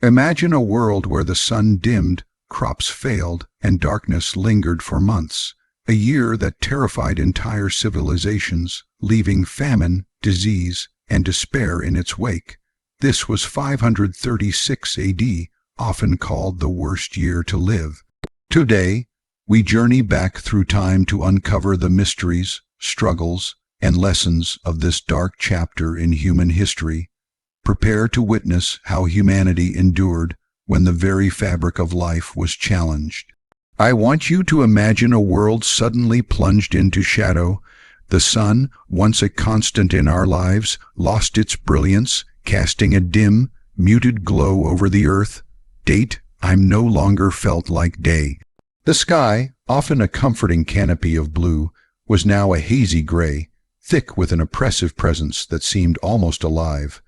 Imagine a world where the sun dimmed, crops failed, and darkness lingered for months. A year that terrified entire civilizations, leaving famine, disease, and despair in its wake. This was 536 AD, often called the worst year to live. Today, we journey back through time to uncover the mysteries, struggles, and lessons of this dark chapter in human history. Prepare to witness how humanity endured when the very fabric of life was challenged. I want you to imagine a world suddenly plunged into shadow. The sun, once a constant in our lives, lost its brilliance, casting a dim, muted glow over the earth. Date, I'm no longer felt like day. The sky, often a comforting canopy of blue, was now a hazy gray, thick with an oppressive presence that seemed almost alive.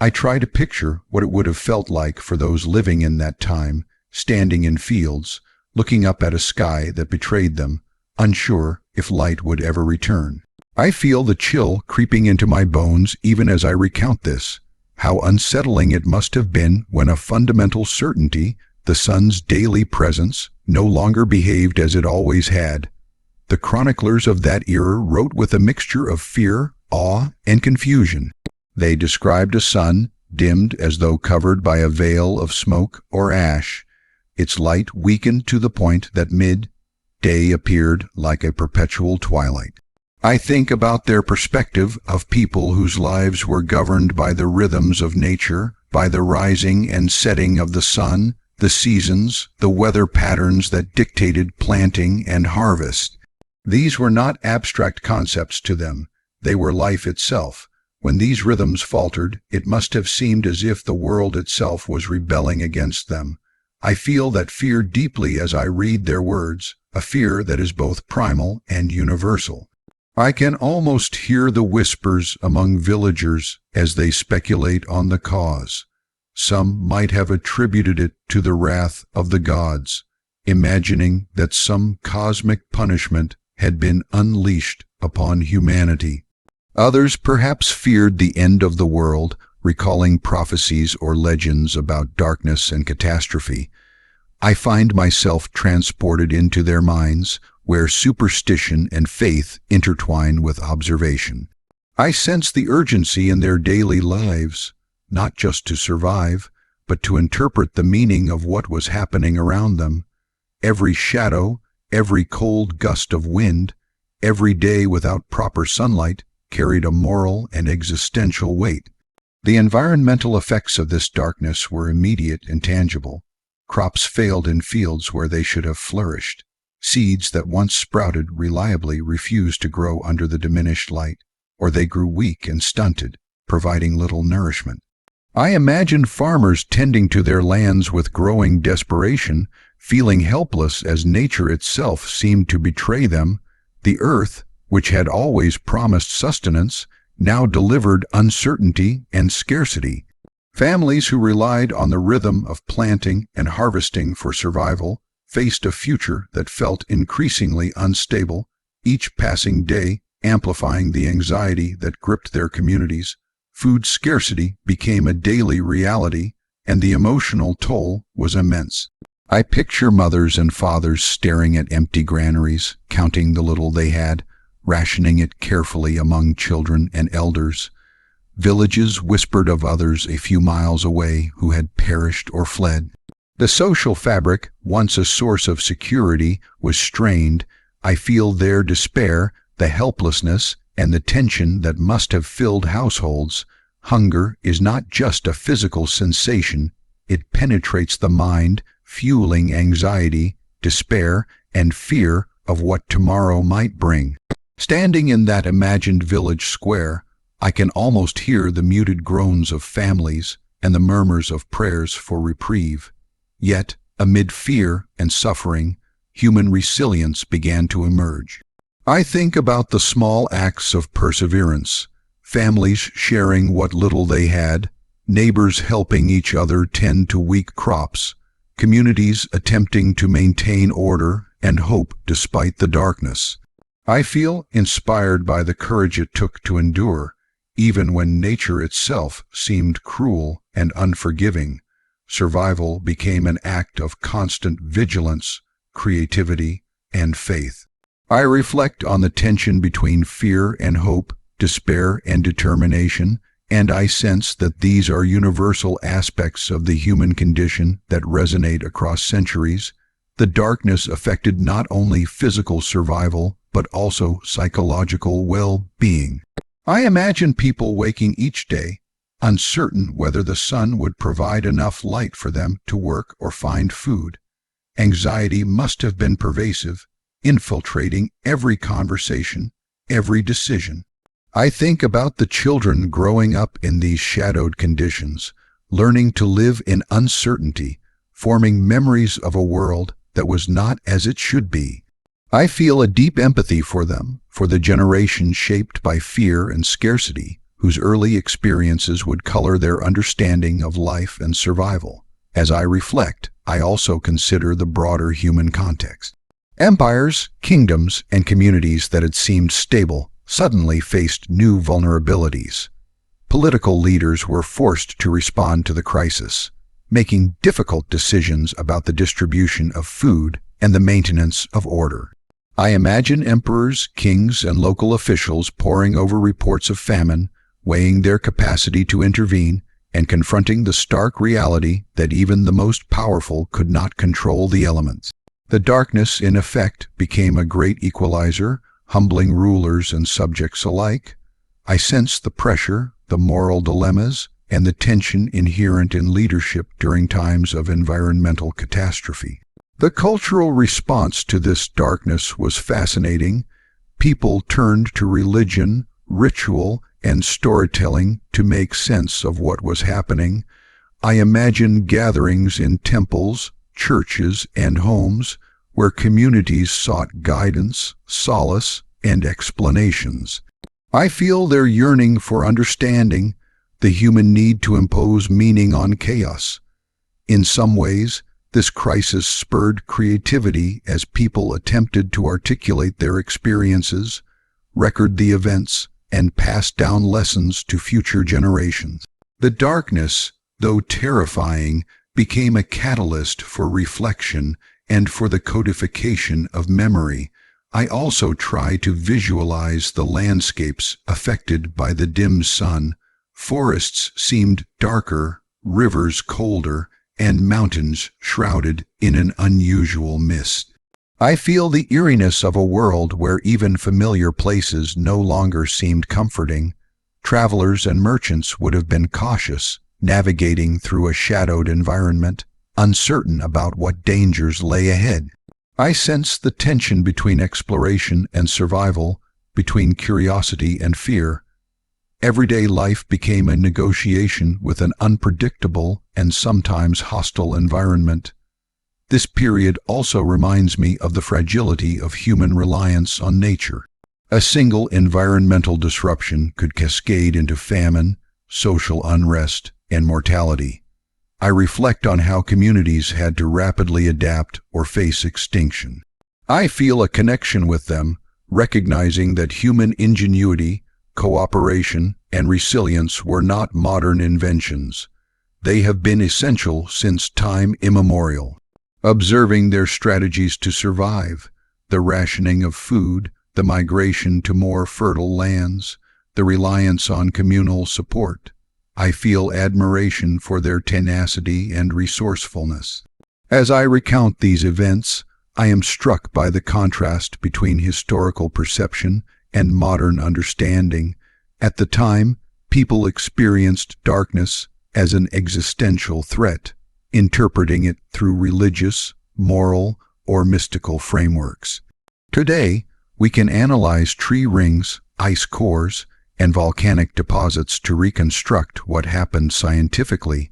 I try to picture what it would have felt like for those living in that time, standing in fields, looking up at a sky that betrayed them, unsure if light would ever return. I feel the chill creeping into my bones even as I recount this. How unsettling it must have been when a fundamental certainty, the sun's daily presence, no longer behaved as it always had. The chroniclers of that era wrote with a mixture of fear, awe, and confusion. They described a sun dimmed as though covered by a veil of smoke or ash. Its light weakened to the point that mid-day appeared like a perpetual twilight. I think about their perspective of people whose lives were governed by the rhythms of nature, by the rising and setting of the sun, the seasons, the weather patterns that dictated planting and harvest. These were not abstract concepts to them. They were life itself. When these rhythms faltered, it must have seemed as if the world itself was rebelling against them. I feel that fear deeply as I read their words, a fear that is both primal and universal. I can almost hear the whispers among villagers as they speculate on the cause. Some might have attributed it to the wrath of the gods, imagining that some cosmic punishment had been unleashed upon humanity. Others perhaps feared the end of the world, recalling prophecies or legends about darkness and catastrophe. I find myself transported into their minds, where superstition and faith intertwine with observation. I sense the urgency in their daily lives, not just to survive, but to interpret the meaning of what was happening around them. Every shadow, every cold gust of wind, every day without proper sunlight carried a moral and existential weight. The environmental effects of this darkness were immediate and tangible. Crops failed in fields where they should have flourished. Seeds that once sprouted reliably refused to grow under the diminished light, or they grew weak and stunted, providing little nourishment. I imagine farmers tending to their lands with growing desperation, feeling helpless as nature itself seemed to betray them. The earth, which had always promised sustenance, now delivered uncertainty and scarcity. Families who relied on the rhythm of planting and harvesting for survival faced a future that felt increasingly unstable, each passing day amplifying the anxiety that gripped their communities. Food scarcity became a daily reality, and the emotional toll was immense. I picture mothers and fathers staring at empty granaries, counting the little they had, rationing it carefully among children and elders. Villages whispered of others a few miles away who had perished or fled. The social fabric, once a source of security, was strained. I feel their despair, the helplessness, and the tension that must have filled households. Hunger is not just a physical sensation. It penetrates the mind, fueling anxiety, despair, and fear of what tomorrow might bring. Standing in that imagined village square, I can almost hear the muted groans of families and the murmurs of prayers for reprieve. Yet, amid fear and suffering, human resilience began to emerge. I think about the small acts of perseverance, families sharing what little they had, neighbors helping each other tend to weak crops, communities attempting to maintain order and hope despite the darkness. I feel inspired by the courage it took to endure, even when nature itself seemed cruel and unforgiving. survival became an act of constant vigilance, creativity, and faith. I reflect on the tension between fear and hope, despair and determination, and I sense that these are universal aspects of the human condition that resonate across centuries. The darkness affected not only physical survival, but also psychological well-being. I imagine people waking each day, uncertain whether the sun would provide enough light for them to work or find food. Anxiety must have been pervasive, infiltrating every conversation, every decision. I think about the children growing up in these shadowed conditions, learning to live in uncertainty, forming memories of a world that was not as it should be. I feel a deep empathy for them, for the generation shaped by fear and scarcity, whose early experiences would color their understanding of life and survival. As I reflect, I also consider the broader human context. Empires, kingdoms, and communities that had seemed stable suddenly faced new vulnerabilities. Political leaders were forced to respond to the crisis, making difficult decisions about the distribution of food and the maintenance of order. I imagine emperors, kings, and local officials poring over reports of famine, weighing their capacity to intervene, and confronting the stark reality that even the most powerful could not control the elements. The darkness, in effect, became a great equalizer, humbling rulers and subjects alike. I sense the pressure, the moral dilemmas, and the tension inherent in leadership during times of environmental catastrophe. The cultural response to this darkness was fascinating. People turned to religion, ritual, and storytelling to make sense of what was happening. I imagine gatherings in temples, churches, and homes where communities sought guidance, solace, and explanations. I feel their yearning for understanding, the human need to impose meaning on chaos. In some ways, this crisis spurred creativity as people attempted to articulate their experiences, record the events, and pass down lessons to future generations. The darkness, though terrifying, became a catalyst for reflection and for the codification of memory. I also try to visualize the landscapes affected by the dim sun. Forests seemed darker, rivers colder, and mountains shrouded in an unusual mist. I feel the eeriness of a world where even familiar places no longer seemed comforting. Travelers and merchants would have been cautious, navigating through a shadowed environment, uncertain about what dangers lay ahead. I sense the tension between exploration and survival, between curiosity and fear. Everyday life became a negotiation with an unpredictable and sometimes hostile environment. This period also reminds me of the fragility of human reliance on nature. A single environmental disruption could cascade into famine, social unrest, and mortality. I reflect on how communities had to rapidly adapt or face extinction. I feel a connection with them, recognizing that human ingenuity, cooperation, and resilience were not modern inventions. They have been essential since time immemorial. Observing their strategies to survive, the rationing of food, the migration to more fertile lands, the reliance on communal support, I feel admiration for their tenacity and resourcefulness. As I recount these events, I am struck by the contrast between historical perception and modern understanding. At the time, people experienced darkness as an existential threat, interpreting it through religious, moral, or mystical frameworks. Today, we can analyze tree rings, ice cores, and volcanic deposits to reconstruct what happened scientifically.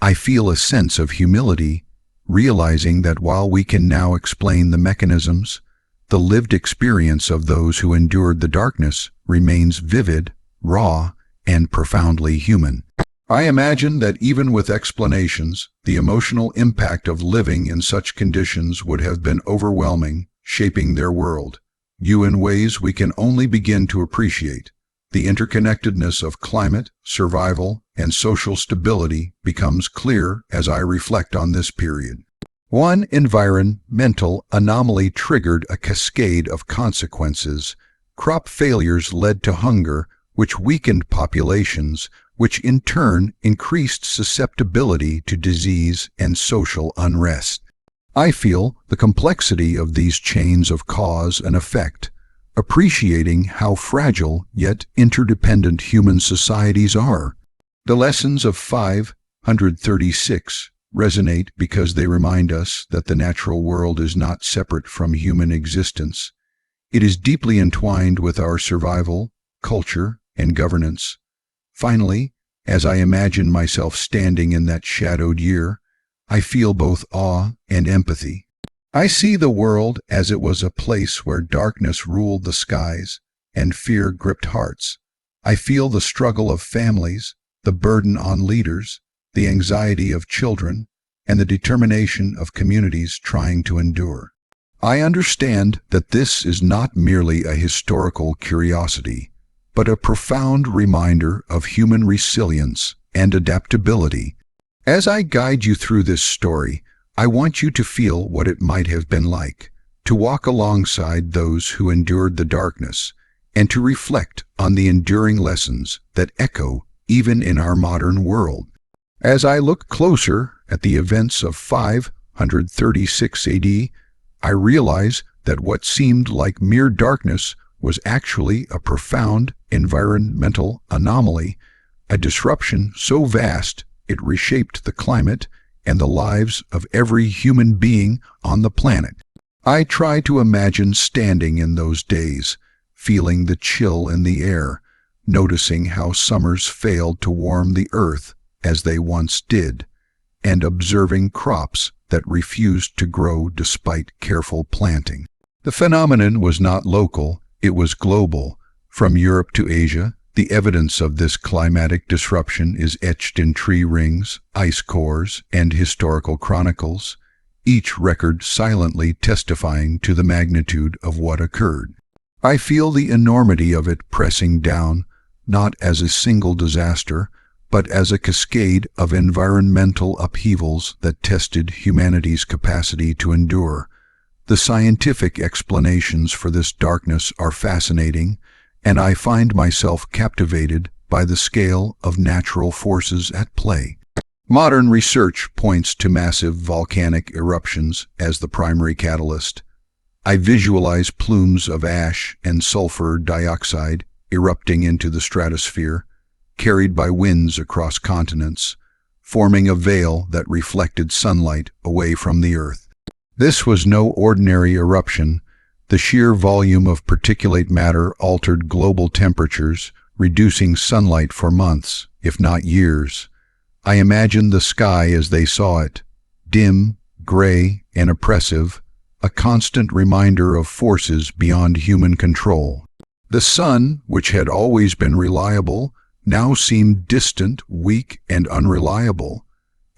I feel a sense of humility, realizing that while we can now explain the mechanisms, the lived experience of those who endured the darkness remains vivid, raw, and profoundly human. I imagine that even with explanations, the emotional impact of living in such conditions would have been overwhelming, shaping their world, in ways we can only begin to appreciate. The interconnectedness of climate, survival, and social stability becomes clear as I reflect on this period. One environmental anomaly triggered a cascade of consequences. Crop failures led to hunger, which weakened populations, which in turn increased susceptibility to disease and social unrest. I feel the complexity of these chains of cause and effect, appreciating how fragile yet interdependent human societies are. The lessons of 536 resonate because they remind us that the natural world is not separate from human existence. It is deeply entwined with our survival, culture, and governance. Finally, as I imagine myself standing in that shadowed year, I feel both awe and empathy. I see the world as it was a place where darkness ruled the skies and fear gripped hearts. I feel the struggle of families, the burden on leaders, the anxiety of children, and the determination of communities trying to endure. I understand that this is not merely a historical curiosity, but a profound reminder of human resilience and adaptability. As I guide you through this story, I want you to feel what it might have been like, to walk alongside those who endured the darkness, and to reflect on the enduring lessons that echo even in our modern world. As I look closer at the events of 536 AD, I realize that what seemed like mere darkness was actually a profound environmental anomaly, a disruption so vast it reshaped the climate and the lives of every human being on the planet. I try to imagine standing in those days, feeling the chill in the air, noticing how summers failed to warm the earth as they once did, and observing crops that refused to grow despite careful planting. The phenomenon was not local, it was global. From Europe to Asia, the evidence of this climatic disruption is etched in tree rings, ice cores, and historical chronicles, each record silently testifying to the magnitude of what occurred. I feel the enormity of it pressing down, not as a single disaster, but as a cascade of environmental upheavals that tested humanity's capacity to endure. The scientific explanations for this darkness are fascinating, and I find myself captivated by the scale of natural forces at play. Modern research points to massive volcanic eruptions as the primary catalyst. I visualize plumes of ash and sulfur dioxide erupting into the stratosphere, carried by winds across continents, forming a veil that reflected sunlight away from the earth. This was no ordinary eruption. The sheer volume of particulate matter altered global temperatures, reducing sunlight for months, if not years. I imagined the sky as they saw it, dim, gray, and oppressive, a constant reminder of forces beyond human control. The sun, which had always been reliable, now seemed distant, weak, and unreliable.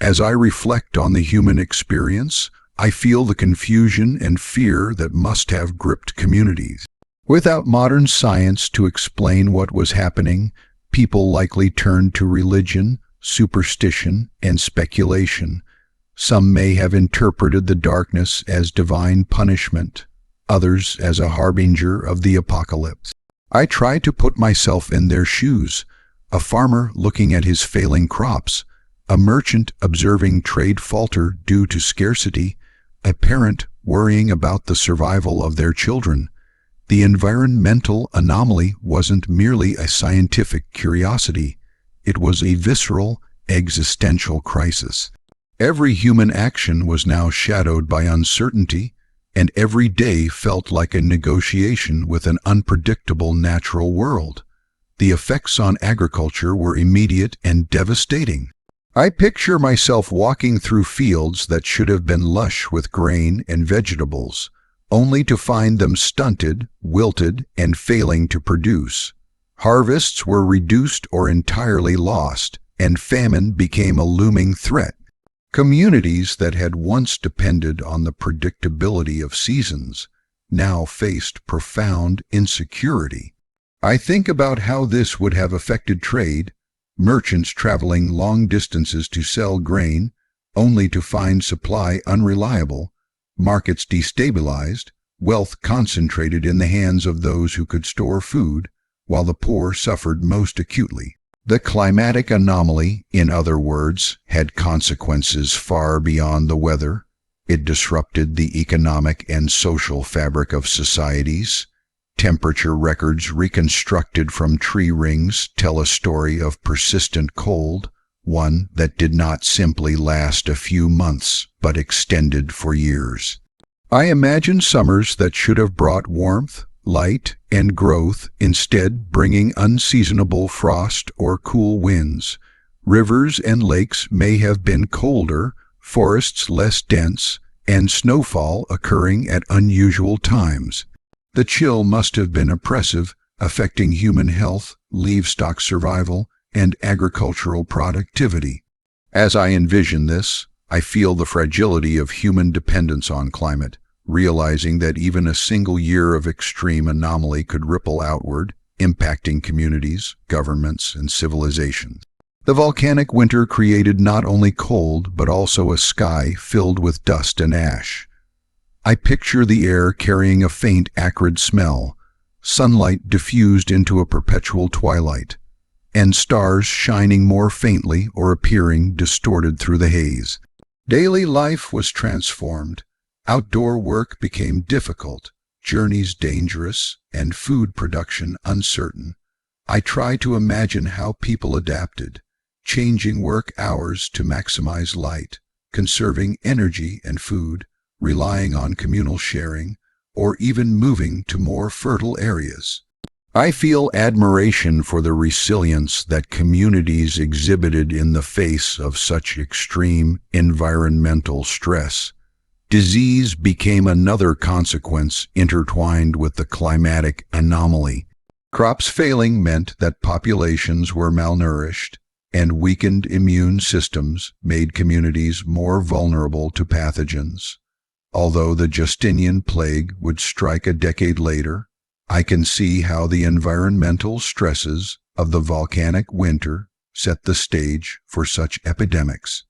As I reflect on the human experience, I feel the confusion and fear that must have gripped communities. Without modern science to explain what was happening, people likely turned to religion, superstition, and speculation. Some may have interpreted the darkness as divine punishment, others as a harbinger of the apocalypse. I try to put myself in their shoes, a farmer looking at his failing crops, a merchant observing trade falter due to scarcity, a parent worrying about the survival of their children. The environmental anomaly wasn't merely a scientific curiosity. It was a visceral, existential crisis. Every human action was now shadowed by uncertainty, and every day felt like a negotiation with an unpredictable natural world. The effects on agriculture were immediate and devastating. I picture myself walking through fields that should have been lush with grain and vegetables, only to find them stunted, wilted, and failing to produce. Harvests were reduced or entirely lost, and famine became a looming threat. Communities that had once depended on the predictability of seasons now faced profound insecurity. I think about how this would have affected trade, merchants traveling long distances to sell grain, only to find supply unreliable, markets destabilized, wealth concentrated in the hands of those who could store food, while the poor suffered most acutely. The climatic anomaly, in other words, had consequences far beyond the weather. It disrupted the economic and social fabric of societies. Temperature records reconstructed from tree rings tell a story of persistent cold, one that did not simply last a few months but extended for years. I imagine summers that should have brought warmth, light, and growth, instead bringing unseasonable frost or cool winds. Rivers and lakes may have been colder, forests less dense, and snowfall occurring at unusual times. The chill must have been oppressive, affecting human health, livestock survival, and agricultural productivity. As I envision this, I feel the fragility of human dependence on climate, realizing that even a single year of extreme anomaly could ripple outward, impacting communities, governments, and civilizations. The volcanic winter created not only cold, but also a sky filled with dust and ash. I picture the air carrying a faint, acrid smell, sunlight diffused into a perpetual twilight, and stars shining more faintly or appearing distorted through the haze. Daily life was transformed. Outdoor work became difficult, journeys dangerous, and food production uncertain. I try to imagine how people adapted, changing work hours to maximize light, conserving energy and food, relying on communal sharing, or even moving to more fertile areas. I feel admiration for the resilience that communities exhibited in the face of such extreme environmental stress. Disease became another consequence intertwined with the climatic anomaly. Crops failing meant that populations were malnourished, and weakened immune systems made communities more vulnerable to pathogens. Although the Justinian plague would strike a decade later, I can see how the environmental stresses of the volcanic winter set the stage for such epidemics.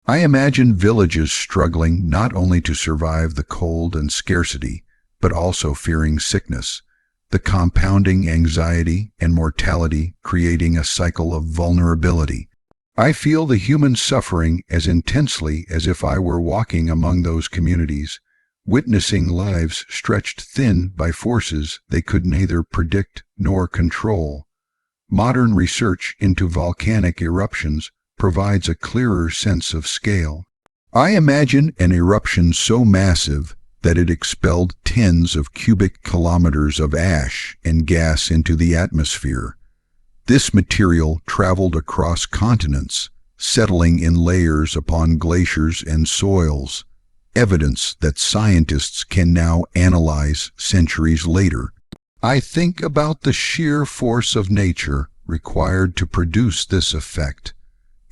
I imagine villages struggling not only to survive the cold and scarcity, but also fearing sickness, the compounding anxiety and mortality creating a cycle of vulnerability. I feel the human suffering as intensely as if I were walking among those communities, witnessing lives stretched thin by forces they could neither predict nor control. Modern research into volcanic eruptions provides a clearer sense of scale. I imagine an eruption so massive that it expelled tens of cubic kilometers of ash and gas into the atmosphere. This material traveled across continents, settling in layers upon glaciers and soils, evidence that scientists can now analyze centuries later. I think about the sheer force of nature required to produce this effect,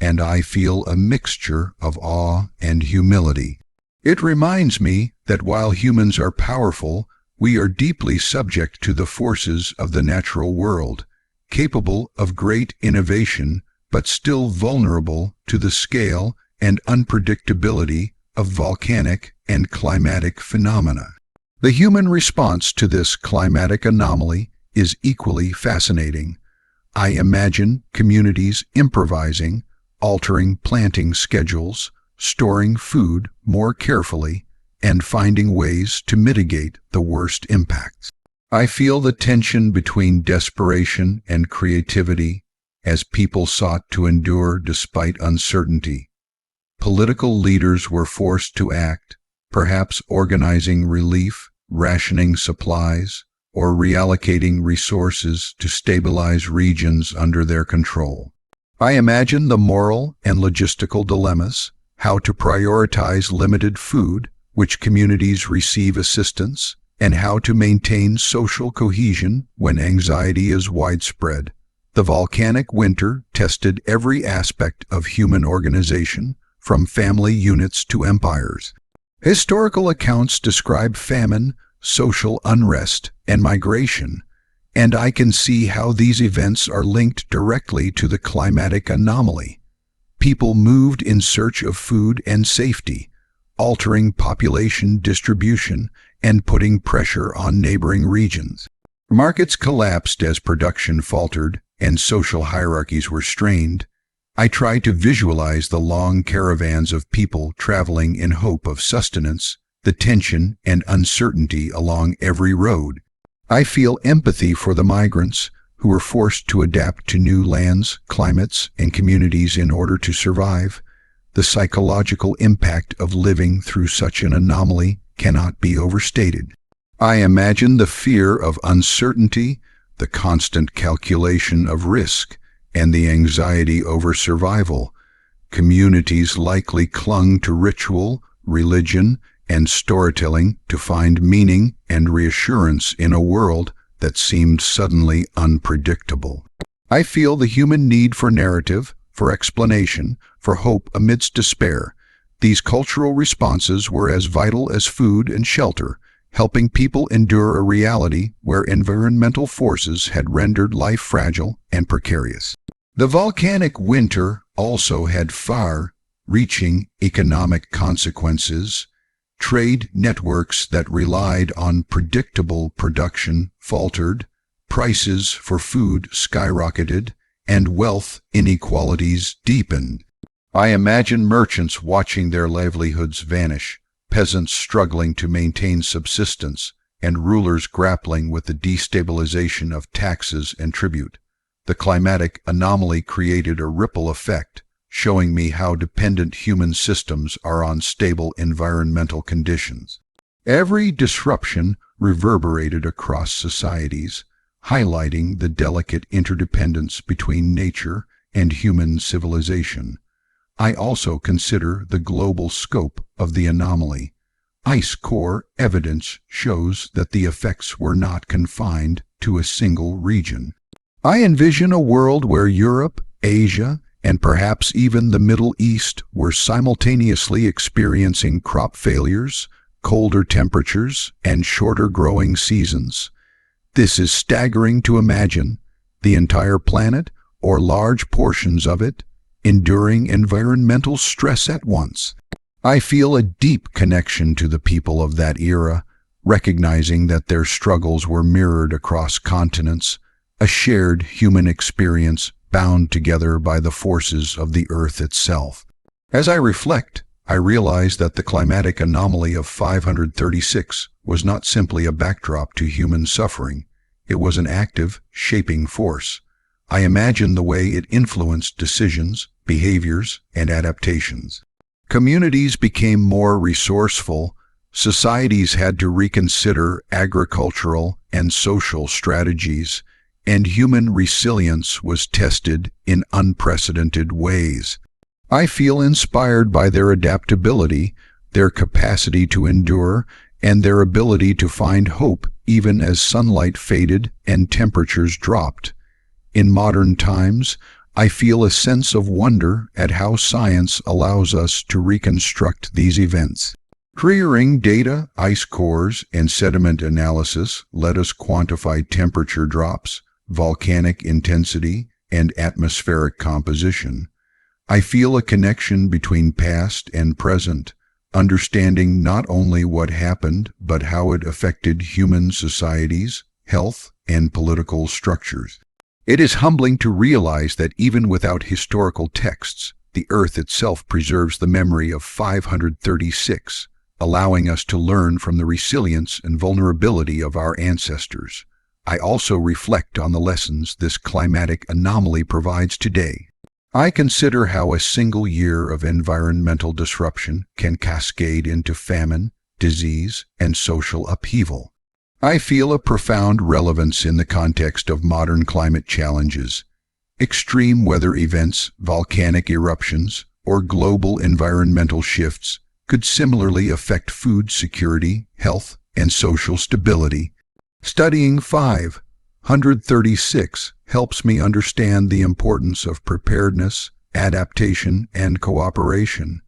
and I feel a mixture of awe and humility. It reminds me that while humans are powerful, we are deeply subject to the forces of the natural world, capable of great innovation, but still vulnerable to the scale and unpredictability of volcanic and climatic phenomena. The human response to this climatic anomaly is equally fascinating. I imagine communities improvising, altering planting schedules, storing food more carefully, and finding ways to mitigate the worst impacts. I feel the tension between desperation and creativity as people sought to endure despite uncertainty. Political leaders were forced to act, perhaps organizing relief, rationing supplies, or reallocating resources to stabilize regions under their control. I imagine the moral and logistical dilemmas, how to prioritize limited food, which communities receive assistance, and how to maintain social cohesion when anxiety is widespread. The volcanic winter tested every aspect of human organization, from family units to empires. Historical accounts describe famine, social unrest, and migration, and I can see how these events are linked directly to the climatic anomaly. People moved in search of food and safety, altering population distribution and putting pressure on neighboring regions. Markets collapsed as production faltered and social hierarchies were strained. I try to visualize the long caravans of people traveling in hope of sustenance, the tension and uncertainty along every road. I feel empathy for the migrants who were forced to adapt to new lands, climates, and communities in order to survive. The psychological impact of living through such an anomaly cannot be overstated. I imagine the fear of uncertainty, the constant calculation of risk, and the anxiety over survival. Communities likely clung to ritual, religion, and storytelling to find meaning and reassurance in a world that seemed suddenly unpredictable. I feel the human need for narrative, for explanation, for hope amidst despair. These cultural responses were as vital as food and shelter, helping people endure a reality where environmental forces had rendered life fragile and precarious. The volcanic winter also had far-reaching economic consequences. Trade networks that relied on predictable production faltered, prices for food skyrocketed, and wealth inequalities deepened. I imagine merchants watching their livelihoods vanish, peasants struggling to maintain subsistence, and rulers grappling with the destabilization of taxes and tribute. The climatic anomaly created a ripple effect, showing me how dependent human systems are on stable environmental conditions. Every disruption reverberated across societies, highlighting the delicate interdependence between nature and human civilization. I also consider the global scope of the anomaly. Ice core evidence shows that the effects were not confined to a single region. I envision a world where Europe, Asia, and perhaps even the Middle East were simultaneously experiencing crop failures, colder temperatures, and shorter growing seasons. This is staggering to imagine, the entire planet, or large portions of it, enduring environmental stress at once. I feel a deep connection to the people of that era, recognizing that their struggles were mirrored across continents, a shared human experience bound together by the forces of the earth itself. As I reflect, I realize that the climatic anomaly of 536 was not simply a backdrop to human suffering. It was an active, shaping force. I imagine the way it influenced decisions, behaviors, and adaptations. Communities became more resourceful. Societies had to reconsider agricultural and social strategies, and human resilience was tested in unprecedented ways. I feel inspired by their adaptability, their capacity to endure, and their ability to find hope even as sunlight faded and temperatures dropped. In modern times, I feel a sense of wonder at how science allows us to reconstruct these events. Clearing data, ice cores, and sediment analysis let us quantify temperature drops, volcanic intensity, and atmospheric composition. I feel a connection between past and present, understanding not only what happened but how it affected human societies, health, and political structures. It is humbling to realize that even without historical texts, the Earth itself preserves the memory of 536, allowing us to learn from the resilience and vulnerability of our ancestors. I also reflect on the lessons this climatic anomaly provides today. I consider how a single year of environmental disruption can cascade into famine, disease, and social upheaval. I feel a profound relevance in the context of modern climate challenges. Extreme weather events, volcanic eruptions, or global environmental shifts could similarly affect food security, health, and social stability. Studying 536 helps me understand the importance of preparedness, adaptation, and cooperation.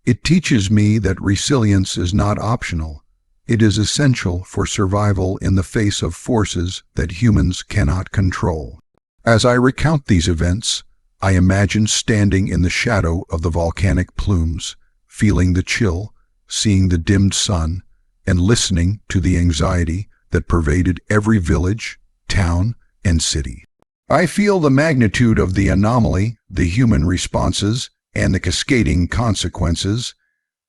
It teaches me that resilience is not optional. It is essential for survival in the face of forces that humans cannot control. As I recount these events, I imagine standing in the shadow of the volcanic plumes, feeling the chill, seeing the dimmed sun, and listening to the anxiety that pervaded every village, town, and city. I feel the magnitude of the anomaly, the human responses, and the cascading consequences.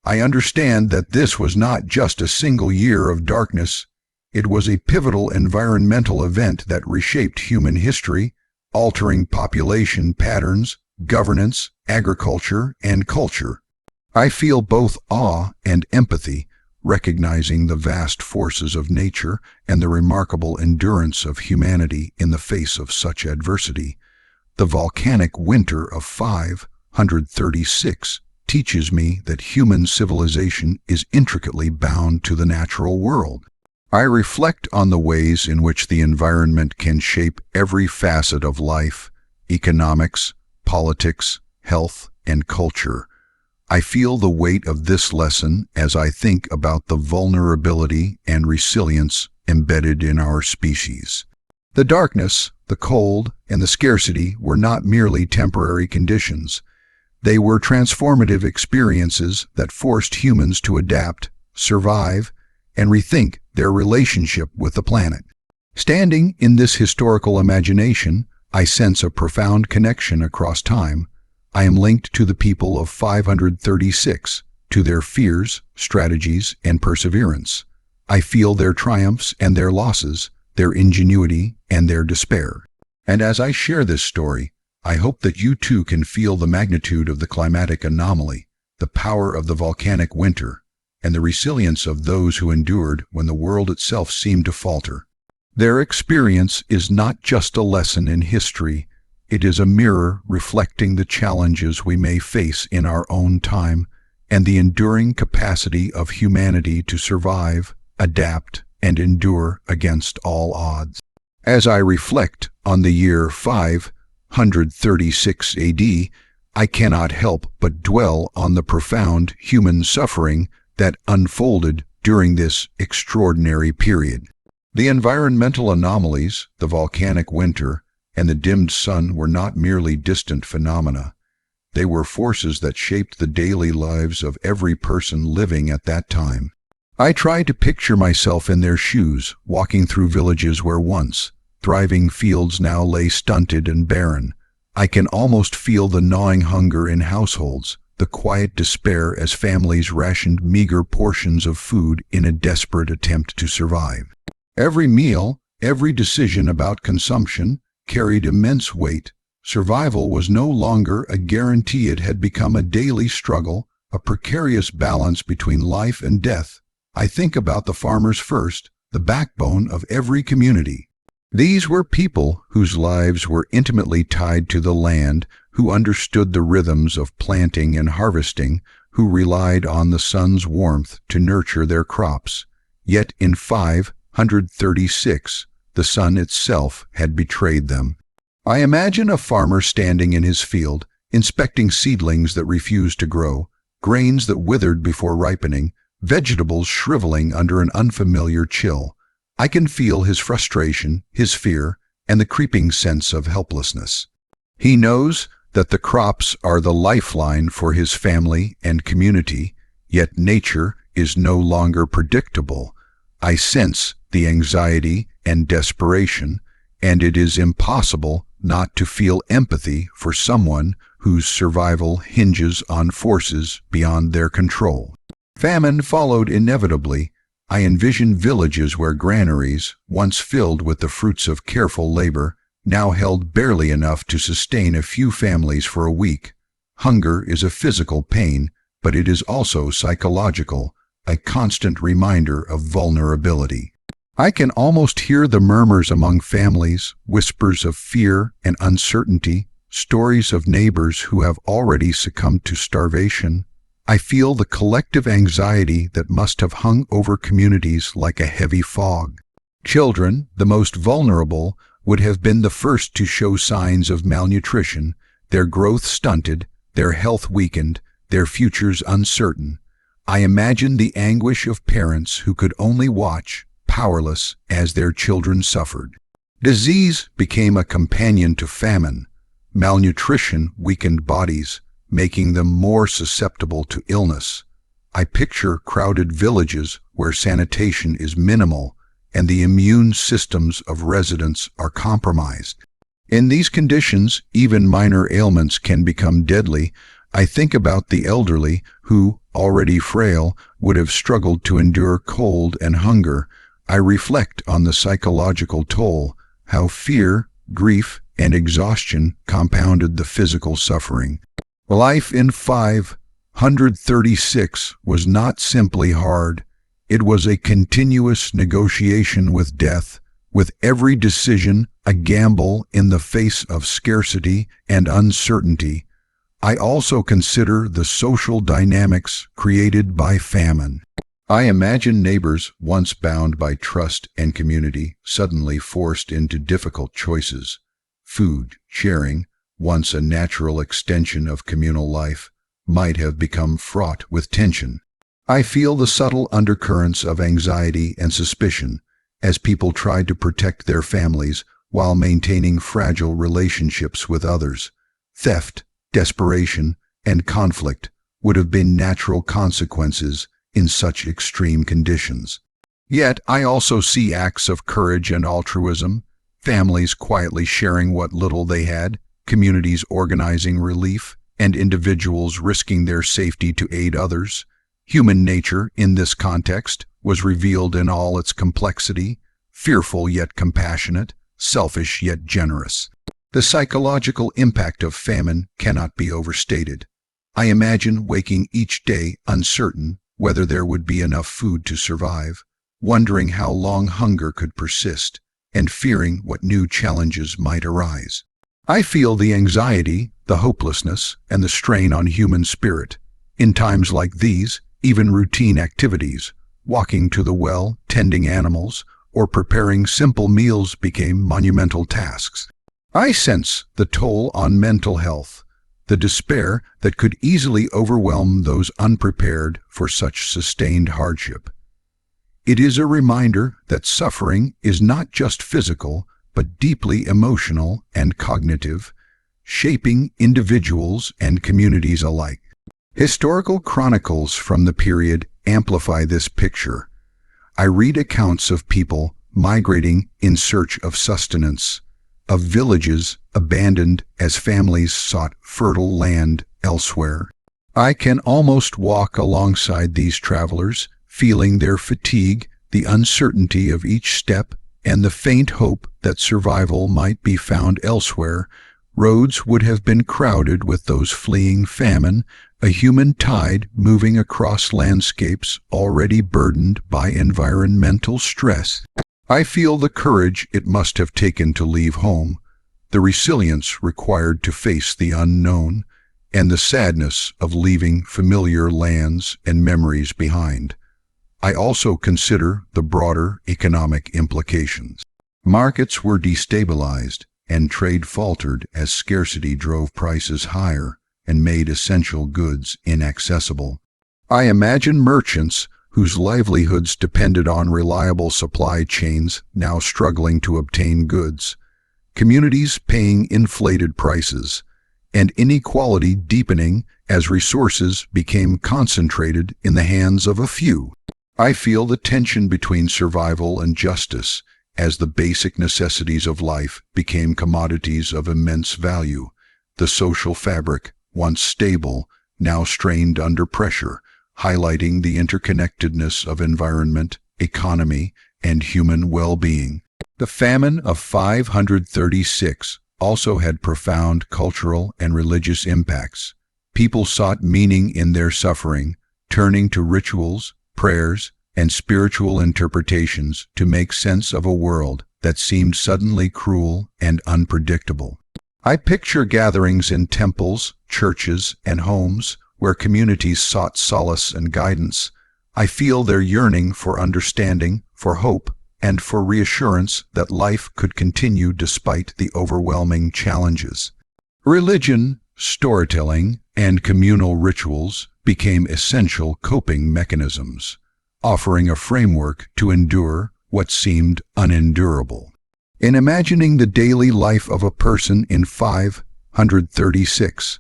I understand that this was not just a single year of darkness. It was a pivotal environmental event that reshaped human history, altering population patterns, governance, agriculture, and culture. I feel both awe and empathy, recognizing the vast forces of nature and the remarkable endurance of humanity in the face of such adversity. The volcanic winter of 536 teaches me that human civilization is intricately bound to the natural world. I reflect on the ways in which the environment can shape every facet of life, economics, politics, health, and culture. I feel the weight of this lesson as I think about the vulnerability and resilience embedded in our species. The darkness, the cold, and the scarcity were not merely temporary conditions. They were transformative experiences that forced humans to adapt, survive, and rethink their relationship with the planet. Standing in this historical imagination, I sense a profound connection across time. I am linked to the people of 536, to their fears, strategies, and perseverance. I feel their triumphs and their losses, their ingenuity and their despair. And as I share this story, I hope that you too can feel the magnitude of the climatic anomaly, the power of the volcanic winter, and the resilience of those who endured when the world itself seemed to falter. Their experience is not just a lesson in history. It is a mirror reflecting the challenges we may face in our own time and the enduring capacity of humanity to survive, adapt, and endure against all odds. As I reflect on the year 536 AD, I cannot help but dwell on the profound human suffering that unfolded during this extraordinary period. The environmental anomalies, the volcanic winter, and the dimmed sun were not merely distant phenomena. They were forces that shaped the daily lives of every person living at that time. I try to picture myself in their shoes, walking through villages where once thriving fields now lay stunted and barren. I can almost feel the gnawing hunger in households, the quiet despair as families rationed meager portions of food in a desperate attempt to survive. Every meal, every decision about consumption, carried immense weight. Survival was no longer a guarantee. It had become a daily struggle, a precarious balance between life and death. I think about the farmers first, the backbone of every community. These were people whose lives were intimately tied to the land, who understood the rhythms of planting and harvesting, who relied on the sun's warmth to nurture their crops. Yet in 536, the sun itself had betrayed them. I imagine a farmer standing in his field, inspecting seedlings that refused to grow, grains that withered before ripening, vegetables shriveling under an unfamiliar chill. I can feel his frustration, his fear, and the creeping sense of helplessness. He knows that the crops are the lifeline for his family and community, yet nature is no longer predictable. I sense the anxiety and desperation, and it is impossible not to feel empathy for someone whose survival hinges on forces beyond their control. Famine followed inevitably. I envision villages where granaries, once filled with the fruits of careful labor, now held barely enough to sustain a few families for a week. Hunger is a physical pain, but it is also psychological, a constant reminder of vulnerability. I can almost hear the murmurs among families, whispers of fear and uncertainty, stories of neighbors who have already succumbed to starvation. I feel the collective anxiety that must have hung over communities like a heavy fog. Children, the most vulnerable, would have been the first to show signs of malnutrition, their growth stunted, their health weakened, their futures uncertain. I imagine the anguish of parents who could only watch, powerless, as their children suffered. Disease became a companion to famine. Malnutrition weakened bodies, making them more susceptible to illness. I picture crowded villages where sanitation is minimal and the immune systems of residents are compromised. In these conditions, even minor ailments can become deadly. I think about the elderly who, already frail, would have struggled to endure cold and hunger. I reflect on the psychological toll, how fear, grief, and exhaustion compounded the physical suffering. Life in 536 was not simply hard. It was a continuous negotiation with death, with every decision a gamble in the face of scarcity and uncertainty. I also consider the social dynamics created by famine. I imagine neighbors once bound by trust and community suddenly forced into difficult choices. Food sharing, once a natural extension of communal life, might have become fraught with tension. I feel the subtle undercurrents of anxiety and suspicion as people tried to protect their families while maintaining fragile relationships with others. Theft, desperation, and conflict would have been natural consequences in such extreme conditions. Yet I also see acts of courage and altruism, families quietly sharing what little they had, communities organizing relief, and individuals risking their safety to aid others. Human nature, in this context, was revealed in all its complexity, fearful yet compassionate, selfish yet generous. The psychological impact of famine cannot be overstated. I imagine waking each day uncertain whether there would be enough food to survive, wondering how long hunger could persist, and fearing what new challenges might arise. I feel the anxiety, the hopelessness, and the strain on human spirit. In times like these, even routine activities, walking to the well, tending animals, or preparing simple meals became monumental tasks. I sense the toll on mental health, the despair that could easily overwhelm those unprepared for such sustained hardship. It is a reminder that suffering is not just physical, but deeply emotional and cognitive, shaping individuals and communities alike. Historical chronicles from the period amplify this picture. I read accounts of people migrating in search of sustenance, of villages abandoned as families sought fertile land elsewhere. I can almost walk alongside these travelers, feeling their fatigue, the uncertainty of each step, and the faint hope that survival might be found elsewhere. Roads would have been crowded with those fleeing famine, a human tide moving across landscapes already burdened by environmental stress. I feel the courage it must have taken to leave home, the resilience required to face the unknown, and the sadness of leaving familiar lands and memories behind. I also consider the broader economic implications. Markets were destabilized, and trade faltered as scarcity drove prices higher and made essential goods inaccessible. I imagine merchants whose livelihoods depended on reliable supply chains now struggling to obtain goods, communities paying inflated prices, and inequality deepening as resources became concentrated in the hands of a few. I feel the tension between survival and justice as the basic necessities of life became commodities of immense value. The social fabric, once stable, now strained under pressure, highlighting the interconnectedness of environment, economy, and human well-being. The famine of 536 also had profound cultural and religious impacts. People sought meaning in their suffering, turning to rituals, prayers, and spiritual interpretations to make sense of a world that seemed suddenly cruel and unpredictable. I picture gatherings in temples, churches, and homes where communities sought solace and guidance. I feel their yearning for understanding, for hope, and for reassurance that life could continue despite the overwhelming challenges. Religion, storytelling, and communal rituals became essential coping mechanisms, offering a framework to endure what seemed unendurable. In imagining the daily life of a person in 536,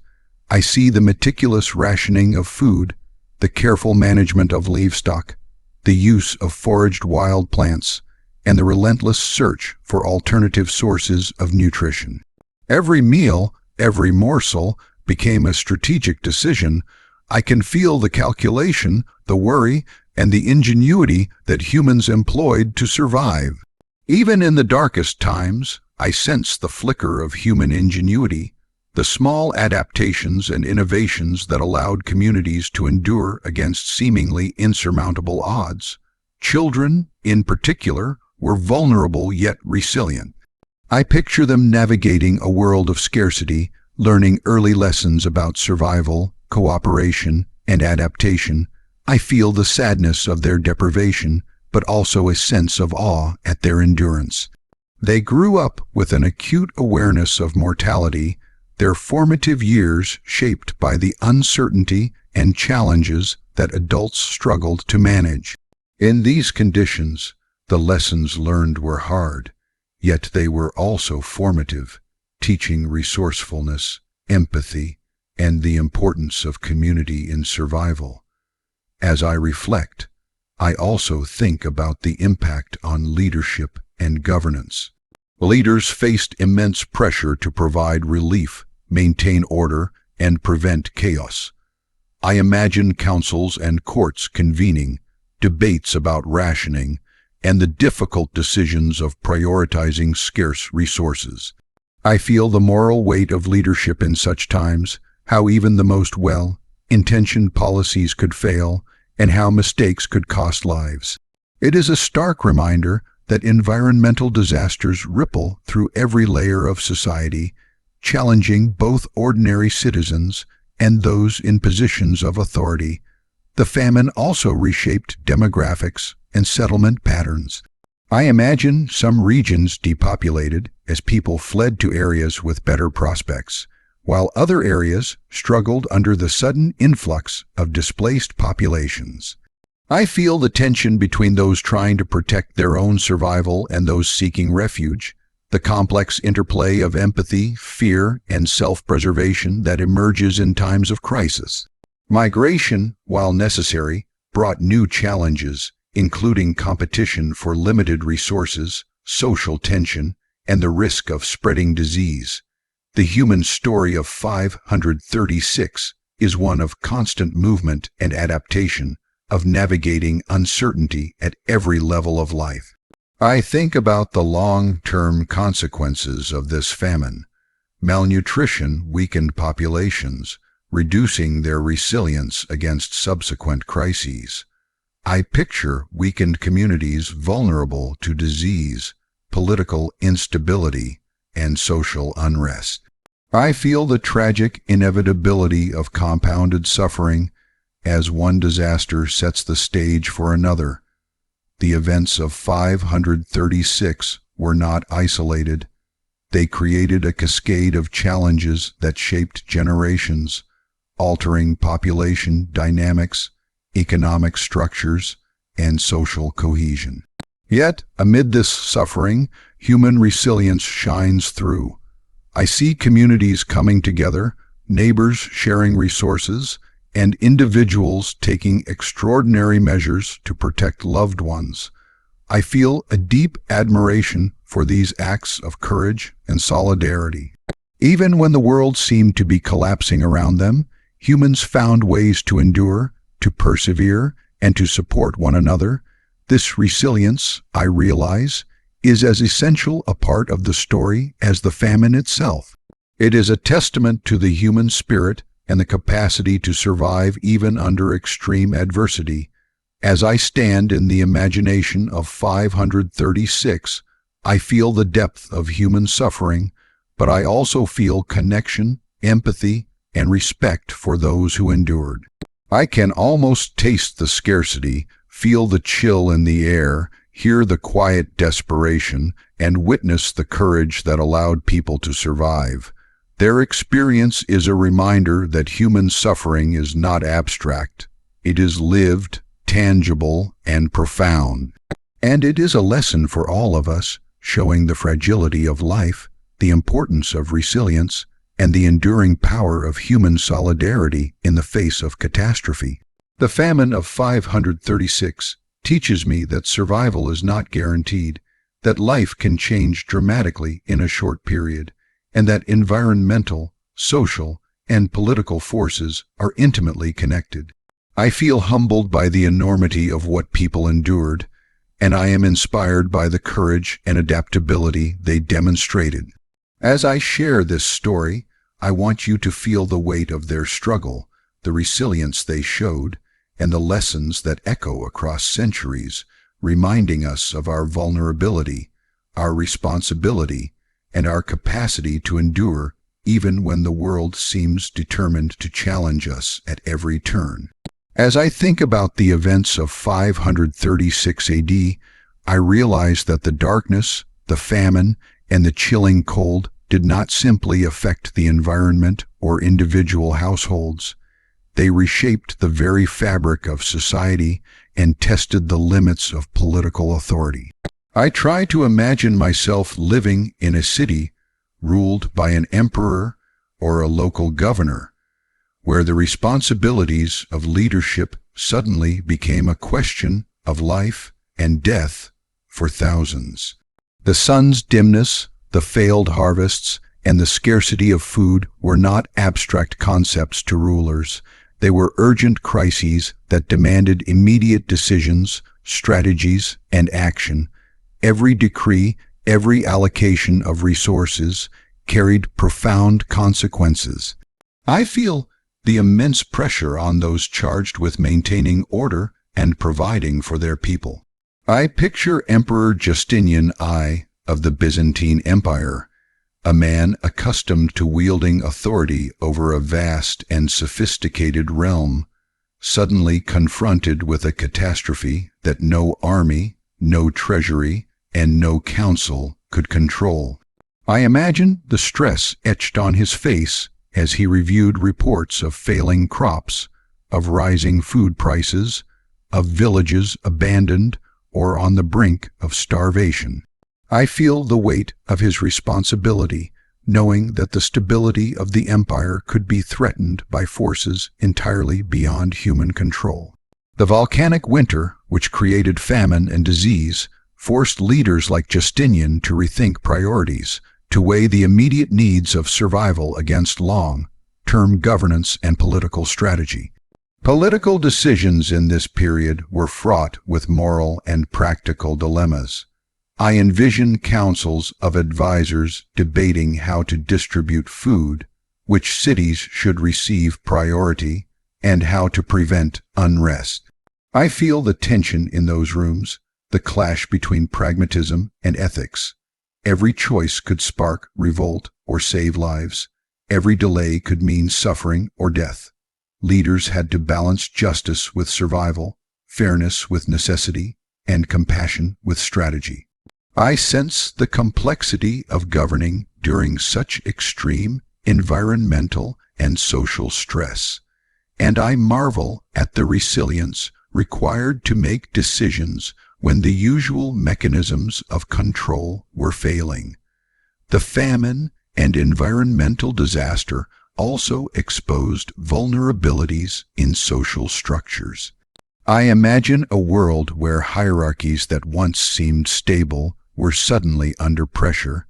I see the meticulous rationing of food, the careful management of livestock, the use of foraged wild plants, and the relentless search for alternative sources of nutrition. Every meal, every morsel, became a strategic decision. I can feel the calculation, the worry, and the ingenuity that humans employed to survive. Even in the darkest times, I sense the flicker of human ingenuity, the small adaptations and innovations that allowed communities to endure against seemingly insurmountable odds. Children, in particular, were vulnerable yet resilient. I picture them navigating a world of scarcity, learning early lessons about survival, cooperation, and adaptation. I feel the sadness of their deprivation, but also a sense of awe at their endurance. They grew up with an acute awareness of mortality, their formative years shaped by the uncertainty and challenges that adults struggled to manage. In these conditions, the lessons learned were hard, yet they were also formative, teaching resourcefulness, empathy, and the importance of community in survival. As I reflect, I also think about the impact on leadership and governance. Leaders faced immense pressure to provide relief, maintain order, and prevent chaos. I imagine councils and courts convening, debates about rationing, and the difficult decisions of prioritizing scarce resources. I feel the moral weight of leadership in such times, how even the most well-intentioned policies could fail, and how mistakes could cost lives. It is a stark reminder that environmental disasters ripple through every layer of society, challenging both ordinary citizens and those in positions of authority. The famine also reshaped demographics and settlement patterns. I imagine some regions depopulated as people fled to areas with better prospects, while other areas struggled under the sudden influx of displaced populations. I feel the tension between those trying to protect their own survival and those seeking refuge, the complex interplay of empathy, fear, and self-preservation that emerges in times of crisis. Migration, while necessary, brought new challenges, including competition for limited resources, social tension, and the risk of spreading disease. The human story of 536 is one of constant movement and adaptation, of navigating uncertainty at every level of life. I think about the long-term consequences of this famine. Malnutrition weakened populations, reducing their resilience against subsequent crises. I picture weakened communities vulnerable to disease, political instability, and social unrest. I feel the tragic inevitability of compounded suffering as one disaster sets the stage for another. The events of 536 were not isolated. They created a cascade of challenges that shaped generations, altering population dynamics, economic structures, and social cohesion. Yet, amid this suffering, human resilience shines through. I see communities coming together, neighbors sharing resources, and individuals taking extraordinary measures to protect loved ones. I feel a deep admiration for these acts of courage and solidarity. Even when the world seemed to be collapsing around them, humans found ways to endure, to persevere, and to support one another. This resilience, I realize, is as essential a part of the story as the famine itself. It is a testament to the human spirit and the capacity to survive even under extreme adversity. As I stand in the imagination of 536, I feel the depth of human suffering, but I also feel connection, empathy, and respect for those who endured. I can almost taste the scarcity, feel the chill in the air, hear the quiet desperation, and witness the courage that allowed people to survive. Their experience is a reminder that human suffering is not abstract. It is lived, tangible, and profound. And it is a lesson for all of us, showing the fragility of life, the importance of resilience, and the enduring power of human solidarity in the face of catastrophe. The famine of 536 teaches me that survival is not guaranteed, that life can change dramatically in a short period, and that environmental, social, and political forces are intimately connected. I feel humbled by the enormity of what people endured, and I am inspired by the courage and adaptability they demonstrated. As I share this story, I want you to feel the weight of their struggle, the resilience they showed, and the lessons that echo across centuries, reminding us of our vulnerability, our responsibility, and our capacity to endure even when the world seems determined to challenge us at every turn. As I think about the events of 536 AD, I realize that the darkness, the famine, and the chilling cold did not simply affect the environment or individual households. They reshaped the very fabric of society and tested the limits of political authority. I try to imagine myself living in a city ruled by an emperor or a local governor, where the responsibilities of leadership suddenly became a question of life and death for thousands. The sun's dimness, the failed harvests, and the scarcity of food were not abstract concepts to rulers. They were urgent crises that demanded immediate decisions, strategies, and action. Every decree, every allocation of resources carried profound consequences. I feel the immense pressure on those charged with maintaining order and providing for their people. I picture Emperor Justinian I of the Byzantine Empire, a man accustomed to wielding authority over a vast and sophisticated realm, suddenly confronted with a catastrophe that no army, no treasury, and no council could control. I imagine the stress etched on his face as he reviewed reports of failing crops, of rising food prices, of villages abandoned or on the brink of starvation. I feel the weight of his responsibility, knowing that the stability of the empire could be threatened by forces entirely beyond human control. The volcanic winter, which created famine and disease, forced leaders like Justinian to rethink priorities, to weigh the immediate needs of survival against long-term governance and political strategy. Political decisions in this period were fraught with moral and practical dilemmas. I envision councils of advisors debating how to distribute food, which cities should receive priority, and how to prevent unrest. I feel the tension in those rooms, the clash between pragmatism and ethics. Every choice could spark revolt or save lives. Every delay could mean suffering or death. Leaders had to balance justice with survival, fairness with necessity, and compassion with strategy. I sense the complexity of governing during such extreme environmental and social stress, and I marvel at the resilience required to make decisions when the usual mechanisms of control were failing. The famine and environmental disaster also exposed vulnerabilities in social structures. I imagine a world where hierarchies that once seemed stable were suddenly under pressure.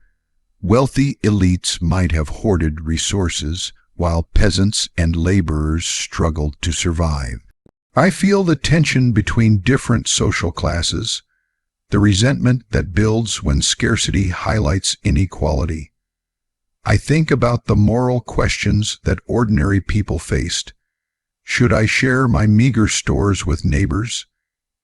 Wealthy elites might have hoarded resources, while peasants and laborers struggled to survive. I feel the tension between different social classes, the resentment that builds when scarcity highlights inequality. I think about the moral questions that ordinary people faced. Should I share my meager stores with neighbors,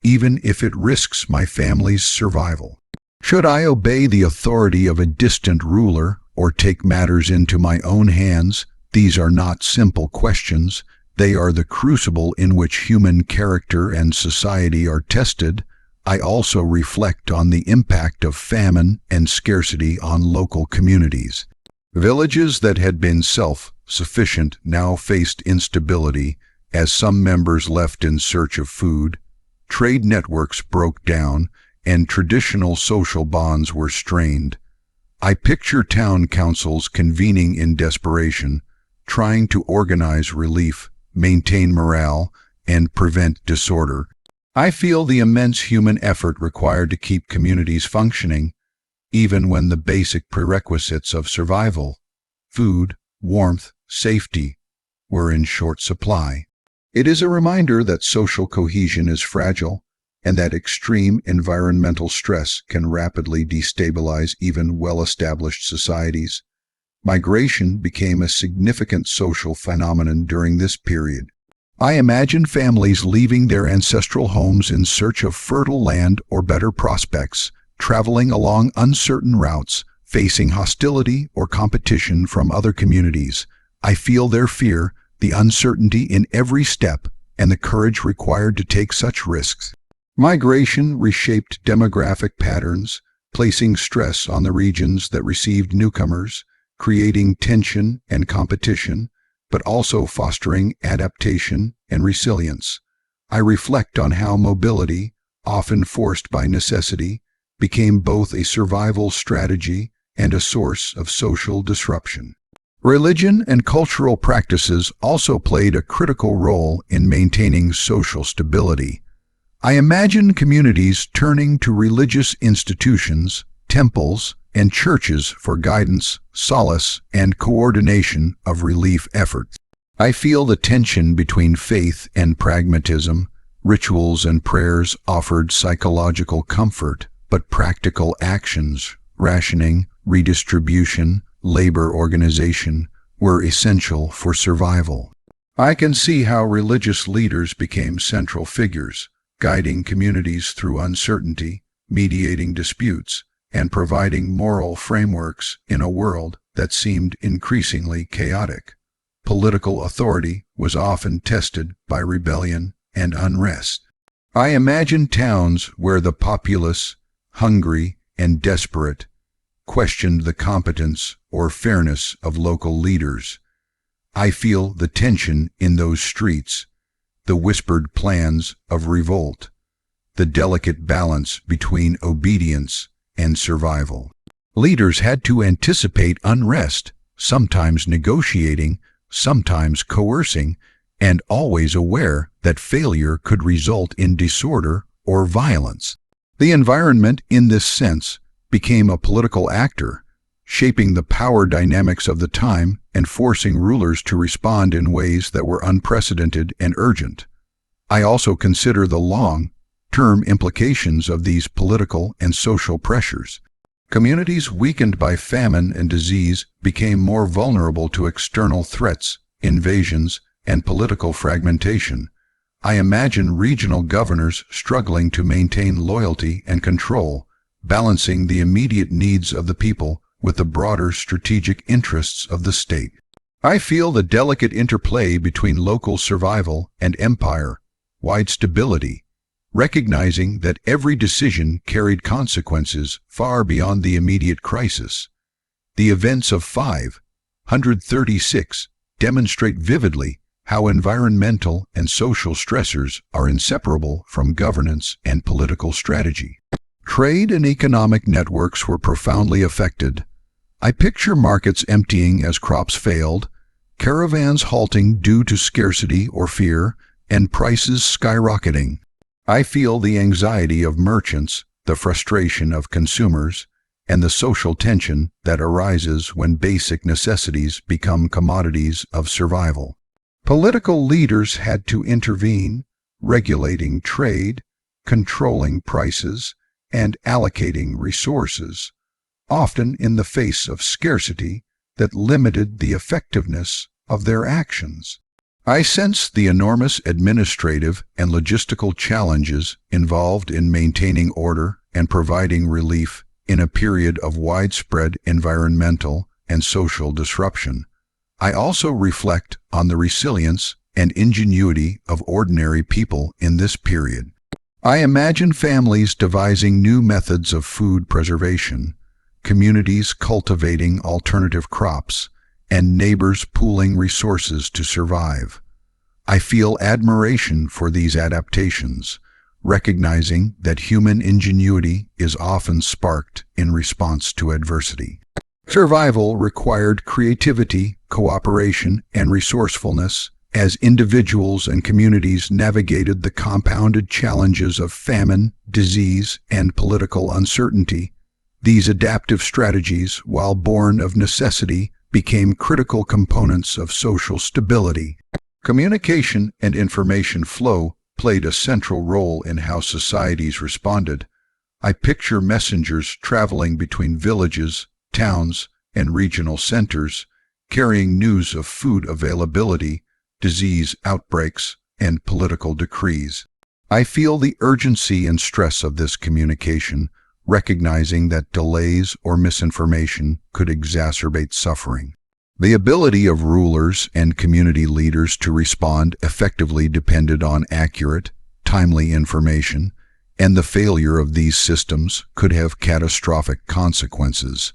even if it risks my family's survival? Should I obey the authority of a distant ruler or take matters into my own hands? These are not simple questions. They are the crucible in which human character and society are tested. I also reflect on the impact of famine and scarcity on local communities. Villages that had been self-sufficient now faced instability as some members left in search of food, trade networks broke down, and traditional social bonds were strained. I picture town councils convening in desperation, trying to organize relief, maintain morale, and prevent disorder. I feel the immense human effort required to keep communities functioning, even when the basic prerequisites of survival, food, warmth, safety, were in short supply. It is a reminder that social cohesion is fragile and that extreme environmental stress can rapidly destabilize even well-established societies. Migration became a significant social phenomenon during this period. I imagine families leaving their ancestral homes in search of fertile land or better prospects, traveling along uncertain routes, facing hostility or competition from other communities. I feel their fear, the uncertainty in every step, and the courage required to take such risks. Migration reshaped demographic patterns, placing stress on the regions that received newcomers, creating tension and competition, but also fostering adaptation and resilience. I reflect on how mobility, often forced by necessity, became both a survival strategy and a source of social disruption. Religion and cultural practices also played a critical role in maintaining social stability. I imagine communities turning to religious institutions, temples, and churches for guidance, solace, and coordination of relief efforts. I feel the tension between faith and pragmatism. Rituals and prayers offered psychological comfort, but practical actions, rationing, redistribution, labor organization, were essential for survival. I can see how religious leaders became central figures, guiding communities through uncertainty, mediating disputes, and providing moral frameworks in a world that seemed increasingly chaotic. Political authority was often tested by rebellion and unrest. I imagine towns where the populace, hungry and desperate, questioned the competence or fairness of local leaders. I feel the tension in those streets, the whispered plans of revolt, the delicate balance between obedience and survival. Leaders had to anticipate unrest, sometimes negotiating, sometimes coercing, and always aware that failure could result in disorder or violence. The environment, in this sense, became a political actor, shaping the power dynamics of the time and forcing rulers to respond in ways that were unprecedented and urgent. I also consider the long-term implications of these political and social pressures. Communities weakened by famine and disease became more vulnerable to external threats, invasions, and political fragmentation. I imagine regional governors struggling to maintain loyalty and control, balancing the immediate needs of the people with the broader strategic interests of the state. I feel the delicate interplay between local survival and empire-wide stability, recognizing that every decision carried consequences far beyond the immediate crisis. The events of 536 demonstrate vividly how environmental and social stressors are inseparable from governance and political strategy. Trade and economic networks were profoundly affected. I picture markets emptying as crops failed, caravans halting due to scarcity or fear, and prices skyrocketing. I feel the anxiety of merchants, the frustration of consumers, and the social tension that arises when basic necessities become commodities of survival. Political leaders had to intervene, regulating trade, controlling prices, and allocating resources, often in the face of scarcity that limited the effectiveness of their actions. I sense the enormous administrative and logistical challenges involved in maintaining order and providing relief in a period of widespread environmental and social disruption. I also reflect on the resilience and ingenuity of ordinary people in this period. I imagine families devising new methods of food preservation, communities cultivating alternative crops, and neighbors pooling resources to survive. I feel admiration for these adaptations, recognizing that human ingenuity is often sparked in response to adversity. Survival required creativity, cooperation, and resourcefulness as individuals and communities navigated the compounded challenges of famine, disease, and political uncertainty. These adaptive strategies, while born of necessity, became critical components of social stability. Communication and information flow played a central role in how societies responded. I picture messengers traveling between villages, towns, and regional centers, carrying news of food availability, disease outbreaks, and political decrees. I feel the urgency and stress of this communication, recognizing that delays or misinformation could exacerbate suffering. The ability of rulers and community leaders to respond effectively depended on accurate, timely information, and the failure of these systems could have catastrophic consequences.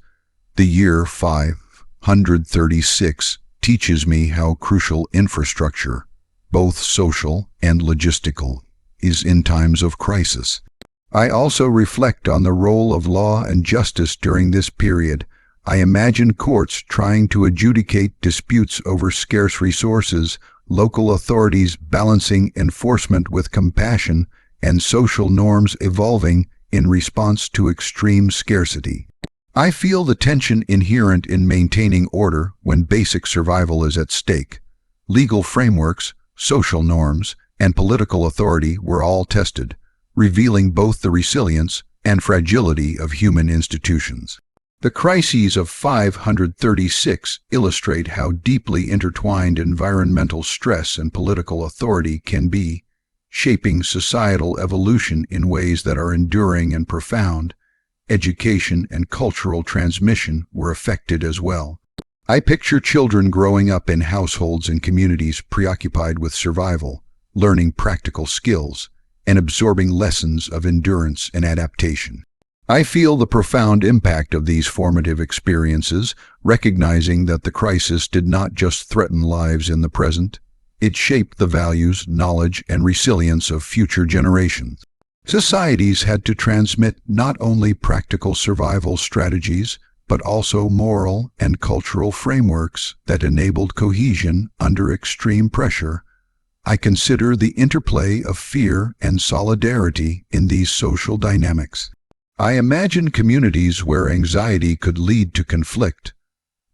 The year 536 teaches me how crucial infrastructure, both social and logistical, is in times of crisis. I also reflect on the role of law and justice during this period. I imagine courts trying to adjudicate disputes over scarce resources, local authorities balancing enforcement with compassion, and social norms evolving in response to extreme scarcity. I feel the tension inherent in maintaining order when basic survival is at stake. Legal frameworks, social norms, and political authority were all tested, revealing both the resilience and fragility of human institutions. The crises of 536 illustrate how deeply intertwined environmental stress and political authority can be, shaping societal evolution in ways that are enduring and profound. Education and cultural transmission were affected as well. I picture children growing up in households and communities preoccupied with survival, learning practical skills, and absorbing lessons of endurance and adaptation. I feel the profound impact of these formative experiences, recognizing that the crisis did not just threaten lives in the present, it shaped the values, knowledge, and resilience of future generations. Societies had to transmit not only practical survival strategies, but also moral and cultural frameworks that enabled cohesion under extreme pressure. I consider the interplay of fear and solidarity in these social dynamics. I imagine communities where anxiety could lead to conflict,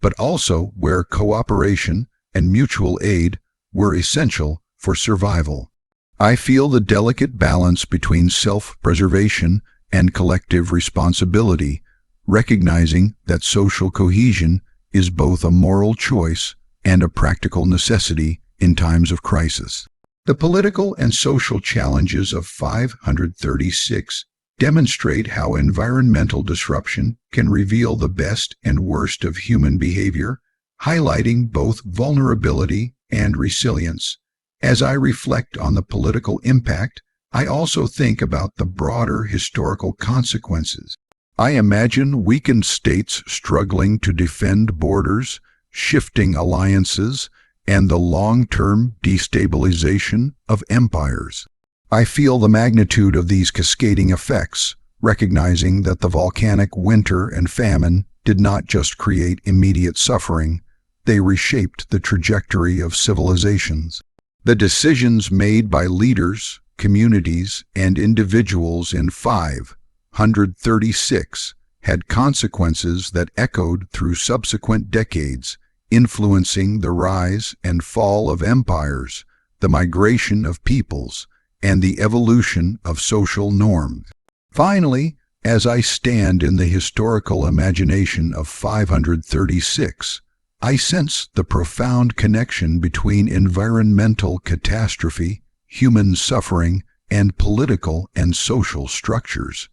but also where cooperation and mutual aid were essential for survival. I feel the delicate balance between self-preservation and collective responsibility, recognizing that social cohesion is both a moral choice and a practical necessity in times of crisis. The political and social challenges of 536 demonstrate how environmental disruption can reveal the best and worst of human behavior, highlighting both vulnerability and resilience. As I reflect on the political impact, I also think about the broader historical consequences. I imagine weakened states struggling to defend borders, shifting alliances, and the long-term destabilization of empires. I feel the magnitude of these cascading effects, recognizing that the volcanic winter and famine did not just create immediate suffering, they reshaped the trajectory of civilizations. The decisions made by leaders, communities, and individuals in 536 had consequences that echoed through subsequent decades, influencing the rise and fall of empires, the migration of peoples, and the evolution of social norms. Finally, as I stand in the historical imagination of 536, I sense the profound connection between environmental catastrophe, human suffering, and political and social structures.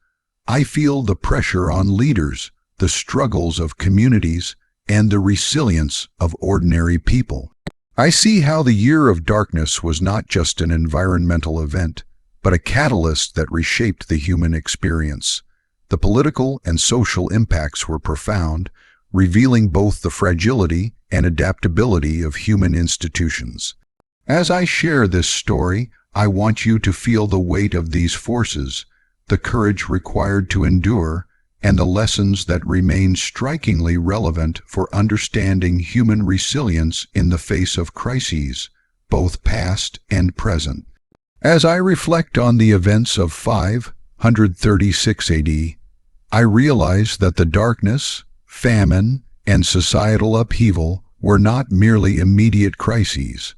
I feel the pressure on leaders, the struggles of communities, and the resilience of ordinary people. I see how the Year of Darkness was not just an environmental event, but a catalyst that reshaped the human experience. The political and social impacts were profound, revealing both the fragility and adaptability of human institutions. As I share this story, I want you to feel the weight of these forces, the courage required to endure, and the lessons that remain strikingly relevant for understanding human resilience in the face of crises, both past and present. As I reflect on the events of 536 AD, I realize that the darkness, famine, and societal upheaval were not merely immediate crises.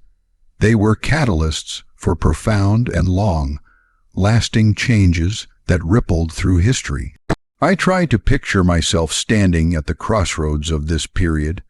They were catalysts for profound and long-lasting changes that rippled through history. I try to picture myself standing at the crossroads of this period,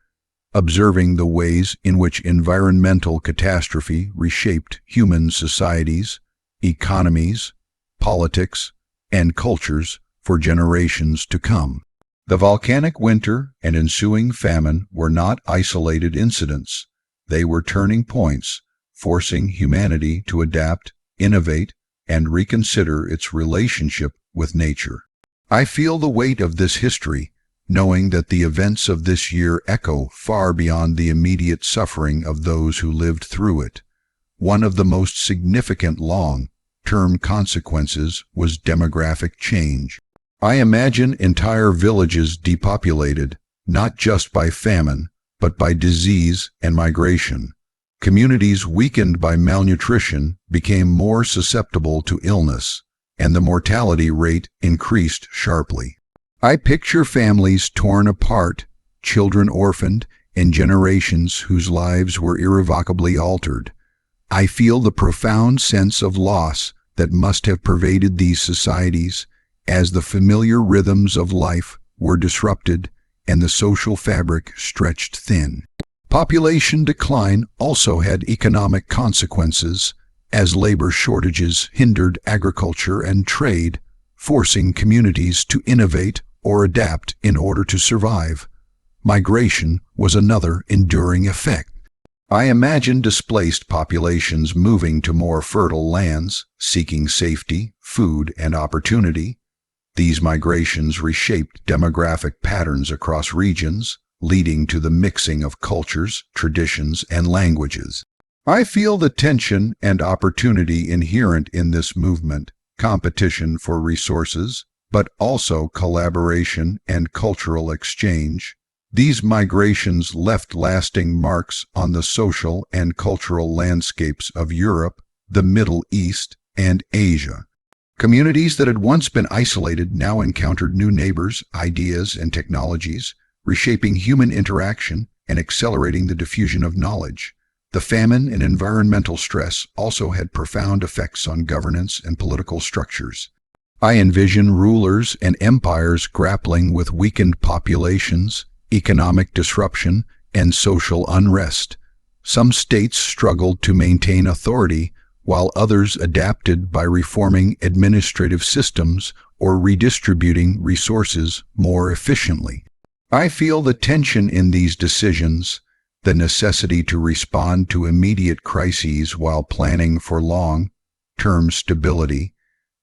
observing the ways in which environmental catastrophe reshaped human societies, economies, politics, and cultures for generations to come. The volcanic winter and ensuing famine were not isolated incidents. They were turning points, forcing humanity to adapt, innovate, and reconsider its relationship with nature. I feel the weight of this history, knowing that the events of this year echo far beyond the immediate suffering of those who lived through it. One of the most significant long-term consequences was demographic change. I imagine entire villages depopulated, not just by famine, but by disease and migration. Communities weakened by malnutrition became more susceptible to illness, and the mortality rate increased sharply. I picture families torn apart, children orphaned, and generations whose lives were irrevocably altered. I feel the profound sense of loss that must have pervaded these societies, as the familiar rhythms of life were disrupted and the social fabric stretched thin. Population decline also had economic consequences, as labor shortages hindered agriculture and trade, forcing communities to innovate or adapt in order to survive. Migration was another enduring effect. I imagine displaced populations moving to more fertile lands, seeking safety, food, and opportunity. These migrations reshaped demographic patterns across regions, leading to the mixing of cultures, traditions, and languages. I feel the tension and opportunity inherent in this movement, competition for resources, but also collaboration and cultural exchange. These migrations left lasting marks on the social and cultural landscapes of Europe, the Middle East, and Asia. Communities that had once been isolated now encountered new neighbors, ideas, and technologies, reshaping human interaction and accelerating the diffusion of knowledge. The famine and environmental stress also had profound effects on governance and political structures. I envision rulers and empires grappling with weakened populations, economic disruption, and social unrest. Some states struggled to maintain authority, while others adapted by reforming administrative systems or redistributing resources more efficiently. I feel the tension in these decisions, the necessity to respond to immediate crises while planning for long-term stability.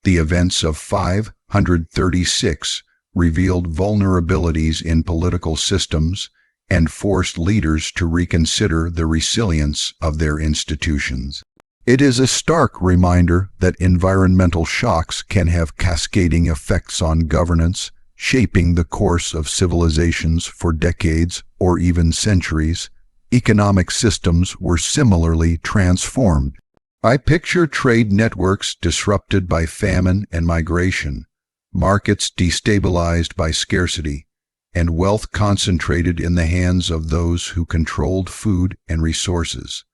The events of 536 revealed vulnerabilities in political systems and forced leaders to reconsider the resilience of their institutions. It is a stark reminder that environmental shocks can have cascading effects on governance, shaping the course of civilizations for decades or even centuries. Economic systems were similarly transformed. I picture trade networks disrupted by famine and migration, markets destabilized by scarcity, and wealth concentrated in the hands of those who controlled food and resources.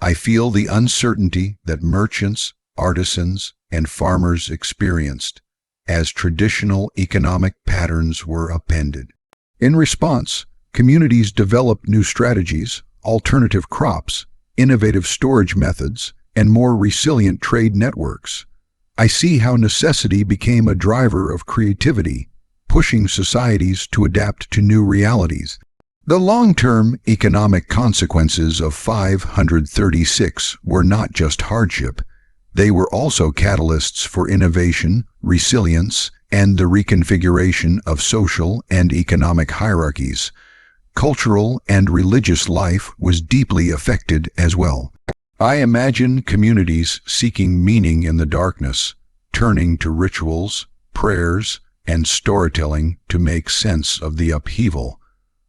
I feel the uncertainty that merchants, artisans, and farmers experienced as traditional economic patterns were upended. In response, communities developed new strategies, alternative crops, innovative storage methods, and more resilient trade networks. I see how necessity became a driver of creativity, pushing societies to adapt to new realities. The long-term economic consequences of 536 were not just hardship. They were also catalysts for innovation, resilience, and the reconfiguration of social and economic hierarchies. Cultural and religious life was deeply affected as well. I imagine communities seeking meaning in the darkness, turning to rituals, prayers, and storytelling to make sense of the upheaval.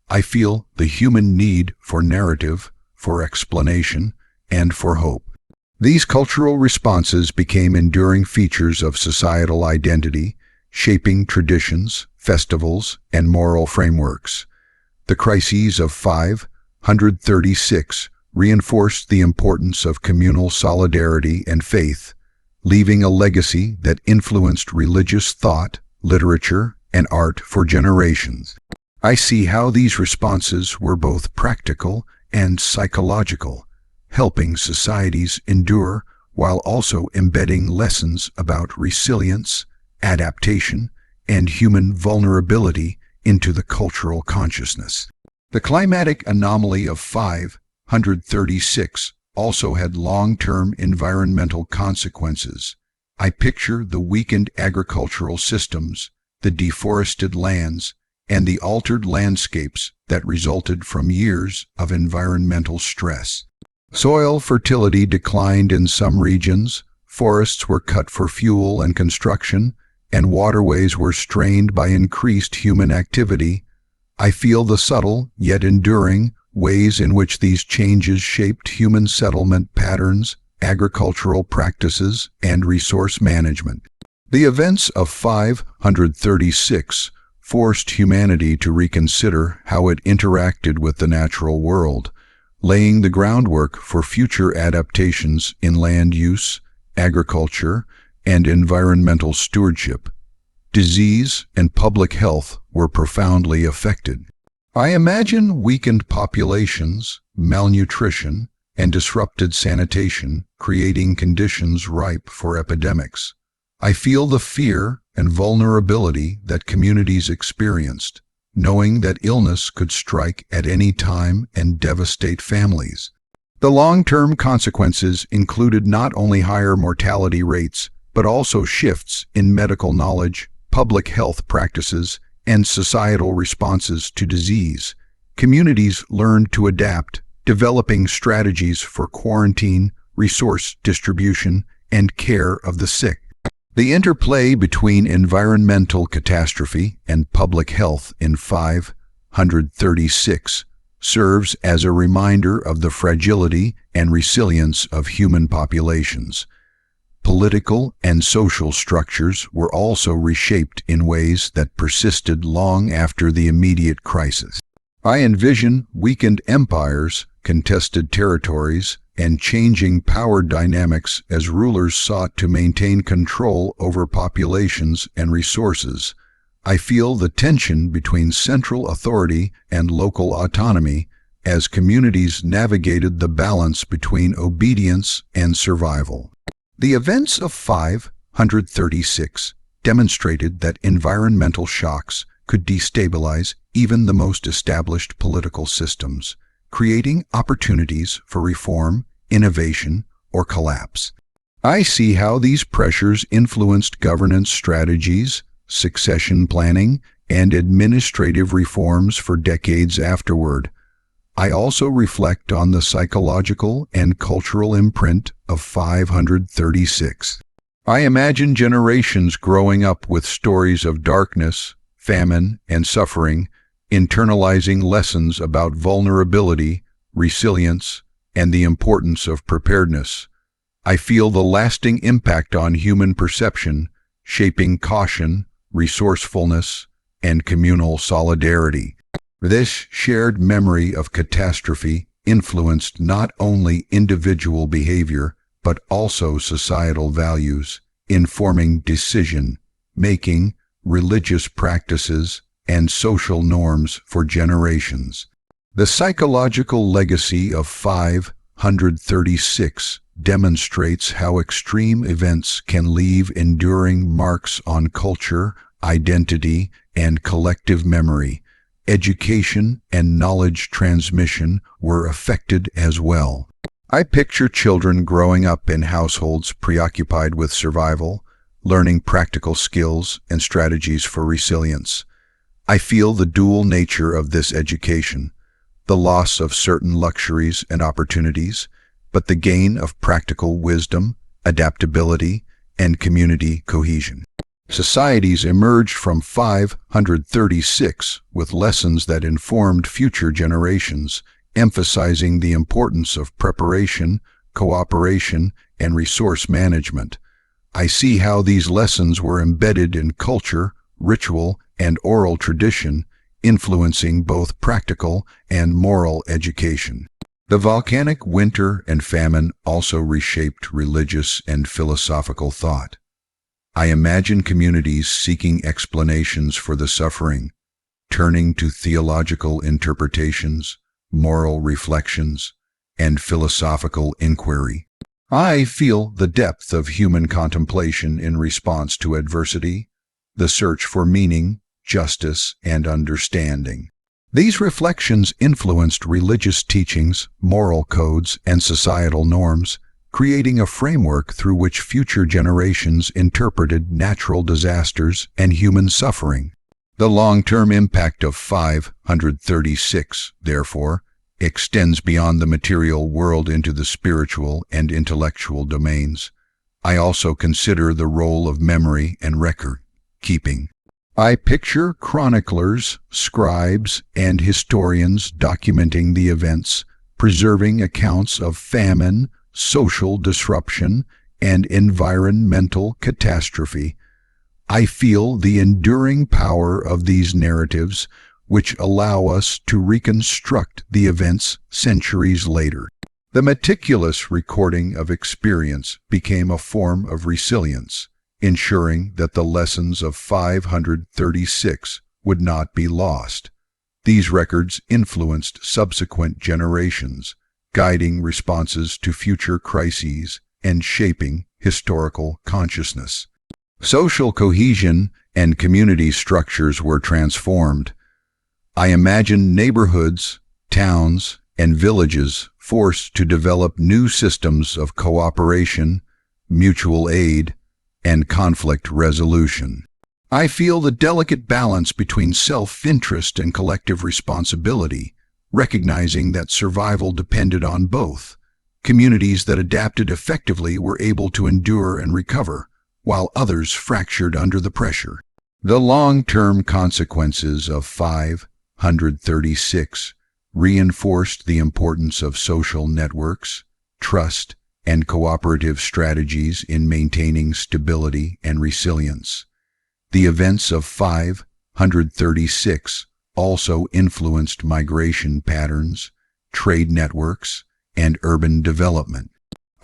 I feel the human need for narrative, for explanation, and for hope. These cultural responses became enduring features of societal identity, shaping traditions, festivals, and moral frameworks. The crises of 536 reinforced the importance of communal solidarity and faith, leaving a legacy that influenced religious thought, literature, and art for generations. I see how these responses were both practical and psychological, helping societies endure while also embedding lessons about resilience, adaptation, and human vulnerability into the cultural consciousness. The climatic anomaly of 536 also had long-term environmental consequences. I picture the weakened agricultural systems, the deforested lands, and the altered landscapes that resulted from years of environmental stress. Soil fertility declined in some regions, forests were cut for fuel and construction, and waterways were strained by increased human activity. I feel the subtle, yet enduring, ways in which these changes shaped human settlement patterns, agricultural practices, and resource management. The events of 536 forced humanity to reconsider how it interacted with the natural world, laying the groundwork for future adaptations in land use, agriculture, and environmental stewardship. Disease and public health were profoundly affected. I imagine weakened populations, malnutrition, and disrupted sanitation creating conditions ripe for epidemics. I feel the fear and vulnerability that communities experienced, knowing that illness could strike at any time and devastate families. The long-term consequences included not only higher mortality rates, but also shifts in medical knowledge, public health practices, and societal responses to disease. Communities learned to adapt, developing strategies for quarantine, resource distribution, and care of the sick. The interplay between environmental catastrophe and public health in 536 serves as a reminder of the fragility and resilience of human populations. Political and social structures were also reshaped in ways that persisted long after the immediate crisis. I envision weakened empires, contested territories, and changing power dynamics as rulers sought to maintain control over populations and resources. I feel the tension between central authority and local autonomy as communities navigated the balance between obedience and survival. The events of 536 demonstrated that environmental shocks could destabilize even the most established political systems, creating opportunities for reform, innovation, or collapse. I see how these pressures influenced governance strategies, succession planning, and administrative reforms for decades afterward. I also reflect on the psychological and cultural imprint of 536. I imagine generations growing up with stories of darkness, famine, and suffering, internalizing lessons about vulnerability, resilience, and the importance of preparedness. I feel the lasting impact on human perception, shaping caution, resourcefulness, and communal solidarity. This shared memory of catastrophe influenced not only individual behavior, but also societal values, informing decision-making, religious practices, and social norms for generations. The psychological legacy of 536 demonstrates how extreme events can leave enduring marks on culture, identity, and collective memory. Education and knowledge transmission were affected as well. I picture children growing up in households preoccupied with survival, learning practical skills and strategies for resilience. I feel the dual nature of this education, the loss of certain luxuries and opportunities, but the gain of practical wisdom, adaptability, and community cohesion. Societies emerged from 536 with lessons that informed future generations, emphasizing the importance of preparation, cooperation, and resource management. I see how these lessons were embedded in culture, ritual, and oral tradition, influencing both practical and moral education. The volcanic winter and famine also reshaped religious and philosophical thought. I imagine communities seeking explanations for the suffering, turning to theological interpretations, moral reflections, and philosophical inquiry. I feel the depth of human contemplation in response to adversity, the search for meaning, justice, and understanding. These reflections influenced religious teachings, moral codes, and societal norms, creating a framework through which future generations interpreted natural disasters and human suffering. The long-term impact of 536, therefore, extends beyond the material world into the spiritual and intellectual domains. I also consider the role of memory and record-keeping. I picture chroniclers, scribes, and historians documenting the events, preserving accounts of famine, social disruption, and environmental catastrophe. I feel the enduring power of these narratives, which allow us to reconstruct the events centuries later. The meticulous recording of experience became a form of resilience, ensuring that the lessons of 536 would not be lost. These records influenced subsequent generations, guiding responses to future crises and shaping historical consciousness. Social cohesion and community structures were transformed. I imagine neighborhoods, towns, and villages forced to develop new systems of cooperation, mutual aid, and conflict resolution. I feel the delicate balance between self-interest and collective responsibility, recognizing that survival depended on both. Communities that adapted effectively were able to endure and recover, while others fractured under the pressure. The long-term consequences of 536 reinforced the importance of social networks, trust, and cooperative strategies in maintaining stability and resilience. The events of 536 also influenced migration patterns, trade networks, and urban development.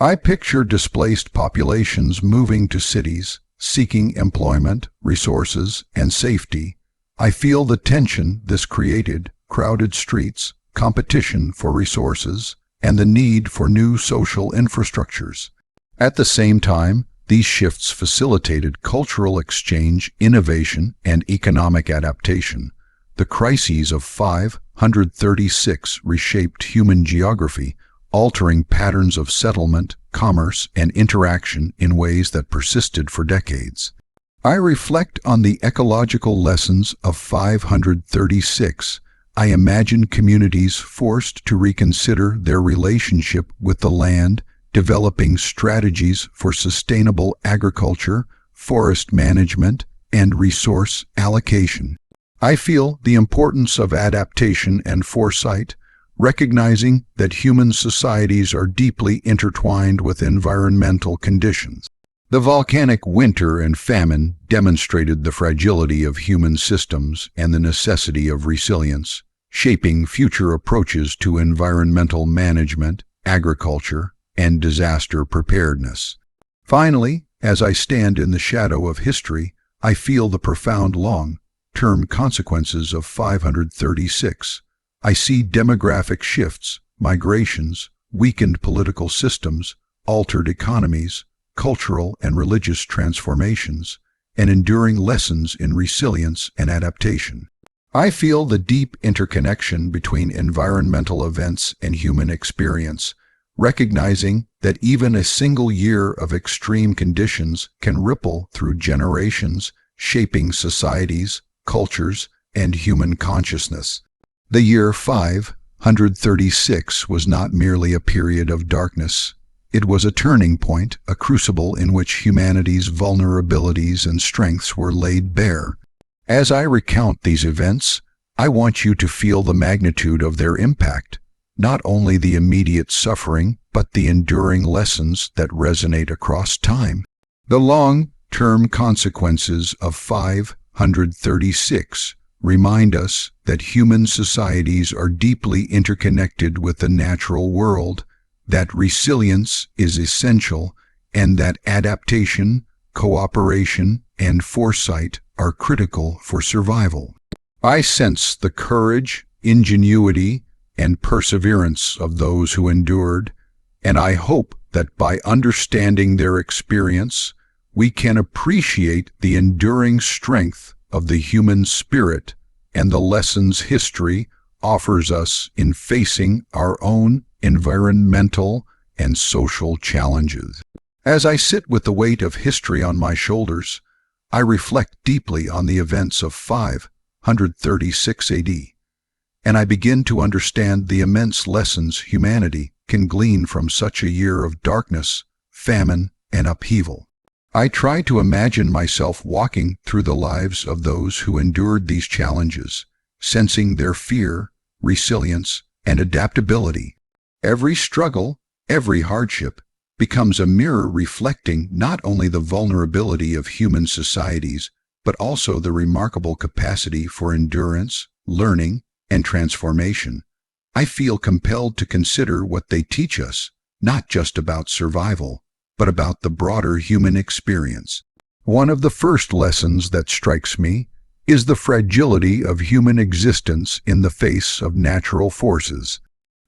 I picture displaced populations moving to cities, seeking employment, resources, and safety. I feel the tension this created: crowded streets, competition for resources, and the need for new social infrastructures. At the same time, these shifts facilitated cultural exchange, innovation, and economic adaptation. The crises of 536 reshaped human geography, altering patterns of settlement, commerce, and interaction in ways that persisted for decades. I reflect on the ecological lessons of 536. I imagine communities forced to reconsider their relationship with the land, developing strategies for sustainable agriculture, forest management, and resource allocation. I feel the importance of adaptation and foresight, recognizing that human societies are deeply intertwined with environmental conditions. The volcanic winter and famine demonstrated the fragility of human systems and the necessity of resilience, shaping future approaches to environmental management, agriculture, and disaster preparedness. Finally, as I stand in the shadow of history, I feel the profound long-term consequences of 536. I see demographic shifts, migrations, weakened political systems, altered economies, cultural and religious transformations, and enduring lessons in resilience and adaptation. I feel the deep interconnection between environmental events and human experience, recognizing that even a single year of extreme conditions can ripple through generations, shaping societies, cultures, and human consciousness. The year 536 was not merely a period of darkness. It was a turning point, a crucible in which humanity's vulnerabilities and strengths were laid bare. As I recount these events, I want you to feel the magnitude of their impact, not only the immediate suffering, but the enduring lessons that resonate across time. The long-term consequences of 536 remind us that human societies are deeply interconnected with the natural world, that resilience is essential, and that adaptation, cooperation, and foresight are critical for survival. I sense the courage, ingenuity, and perseverance of those who endured, and I hope that by understanding their experience, we can appreciate the enduring strength of the human spirit and the lessons history offers us in facing our own environmental and social challenges. As I sit with the weight of history on my shoulders, I reflect deeply on the events of 536 AD, and I begin to understand the immense lessons humanity can glean from such a year of darkness, famine, and upheaval. I try to imagine myself walking through the lives of those who endured these challenges, sensing their fear, resilience, and adaptability. Every struggle, every hardship, becomes a mirror reflecting not only the vulnerability of human societies, but also the remarkable capacity for endurance, learning, and transformation. I feel compelled to consider what they teach us, not just about survival, but about the broader human experience. One of the first lessons that strikes me is the fragility of human existence in the face of natural forces.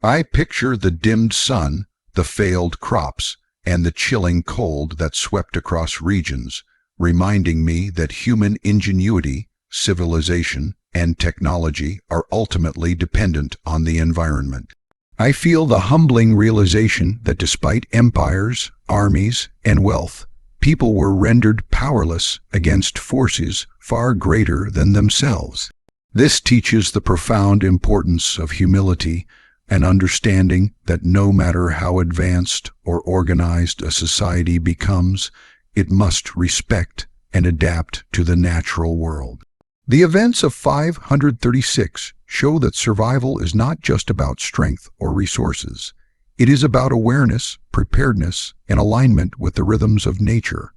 I picture the dimmed sun, the failed crops, and the chilling cold that swept across regions, reminding me that human ingenuity, civilization, and technology are ultimately dependent on the environment. I feel the humbling realization that despite empires, armies, and wealth, people were rendered powerless against forces far greater than themselves. This teaches the profound importance of humility and understanding that no matter how advanced or organized a society becomes, it must respect and adapt to the natural world. The events of 536 show that survival is not just about strength or resources. It is about awareness, preparedness, and alignment with the rhythms of nature.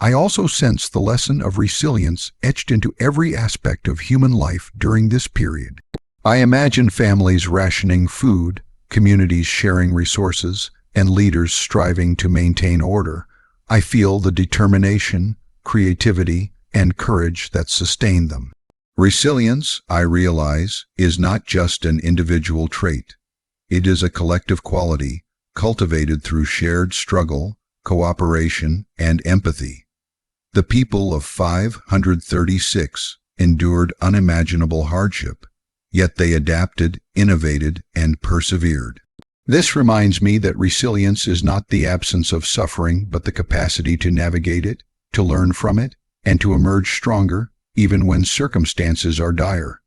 I also sense the lesson of resilience etched into every aspect of human life during this period. I imagine families rationing food, communities sharing resources, and leaders striving to maintain order. I feel the determination, creativity, and courage that sustain them. Resilience, I realize, is not just an individual trait. It is a collective quality cultivated through shared struggle, cooperation, and empathy. The people of 536 endured unimaginable hardship, yet they adapted, innovated, and persevered. This reminds me that resilience is not the absence of suffering, but the capacity to navigate it, to learn from it, and to emerge stronger, even when circumstances are dire.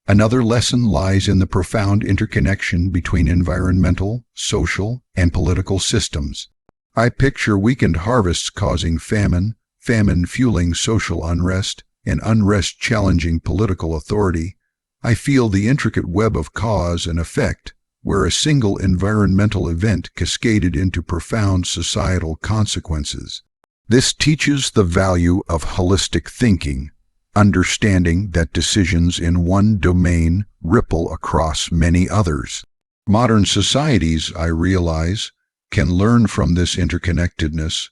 Another lesson lies in the profound interconnection between environmental, social, and political systems. I picture weakened harvests causing famine, famine fueling social unrest, and unrest challenging political authority. I feel the intricate web of cause and effect, where a single environmental event cascaded into profound societal consequences. This teaches the value of holistic thinking, understanding that decisions in one domain ripple across many others. Modern societies, I realize, can learn from this interconnectedness,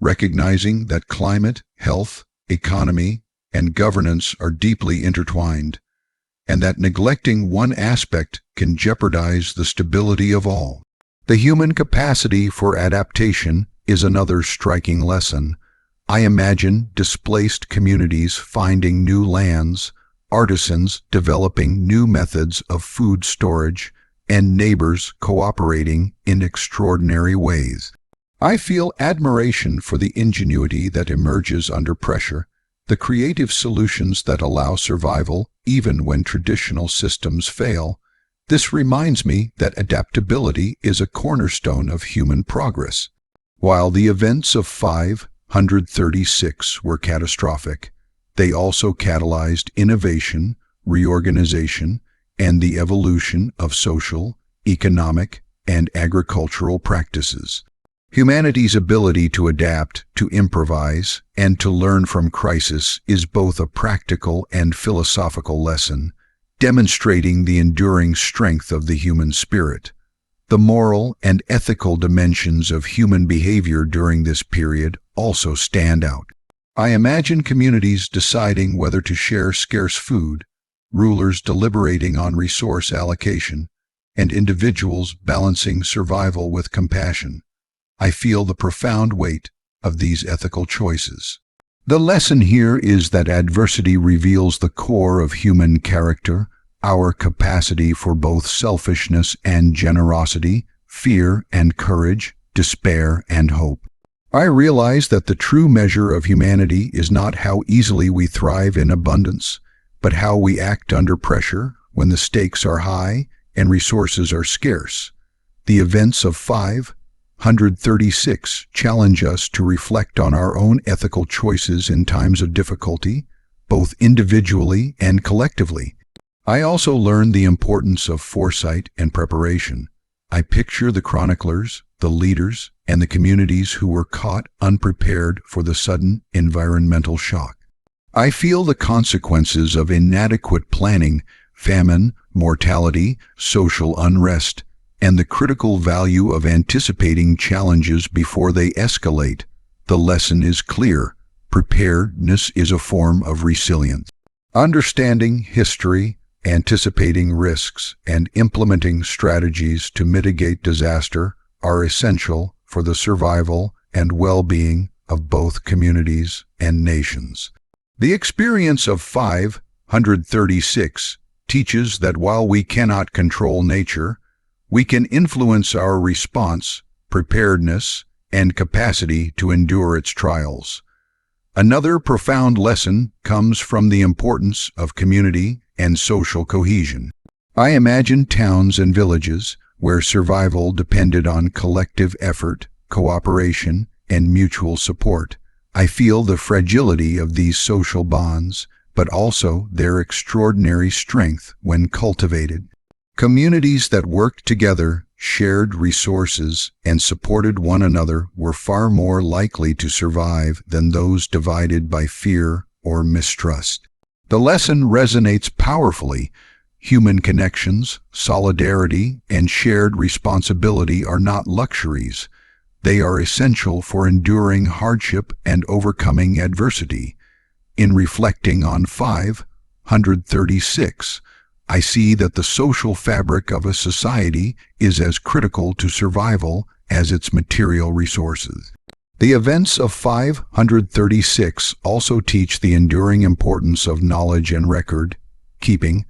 recognizing that climate, health, economy, and governance are deeply intertwined, and that neglecting one aspect can jeopardize the stability of all. The human capacity for adaptation is another striking lesson. I imagine displaced communities finding new lands, artisans developing new methods of food storage, and neighbors cooperating in extraordinary ways. I feel admiration for the ingenuity that emerges under pressure, the creative solutions that allow survival even when traditional systems fail. This reminds me that adaptability is a cornerstone of human progress. While the events of 536 were catastrophic, they also catalyzed innovation, reorganization, and the evolution of social, economic, and agricultural practices. Humanity's ability to adapt, to improvise, and to learn from crisis is both a practical and philosophical lesson, demonstrating the enduring strength of the human spirit. The moral and ethical dimensions of human behavior during this period also stand out. I imagine communities deciding whether to share scarce food, rulers deliberating on resource allocation, and individuals balancing survival with compassion. I feel the profound weight of these ethical choices. The lesson here is that adversity reveals the core of human character, our capacity for both selfishness and generosity, fear and courage, despair and hope. I realize that the true measure of humanity is not how easily we thrive in abundance, but how we act under pressure when the stakes are high and resources are scarce. The events of 536 challenge us to reflect on our own ethical choices in times of difficulty, both individually and collectively. I also learned the importance of foresight and preparation. I picture the chroniclers, the leaders, and the communities who were caught unprepared for the sudden environmental shock. I feel the consequences of inadequate planning, famine, mortality, social unrest, and the critical value of anticipating challenges before they escalate. The lesson is clear. Preparedness is a form of resilience. Understanding history, anticipating risks, and implementing strategies to mitigate disaster are essential for the survival and well-being of both communities and nations. The experience of 536 teaches that while we cannot control nature, we can influence our response, preparedness, and capacity to endure its trials. Another profound lesson comes from the importance of community and social cohesion. I imagine towns and villages where survival depended on collective effort, cooperation, and mutual support. I feel the fragility of these social bonds, but also their extraordinary strength when cultivated. Communities that worked together, shared resources, and supported one another were far more likely to survive than those divided by fear or mistrust. The lesson resonates powerfully. Human connections, solidarity, and shared responsibility are not luxuries. They are essential for enduring hardship and overcoming adversity. In reflecting on 536, I see that the social fabric of a society is as critical to survival as its material resources. The events of 536 also teach the enduring importance of knowledge and record keeping.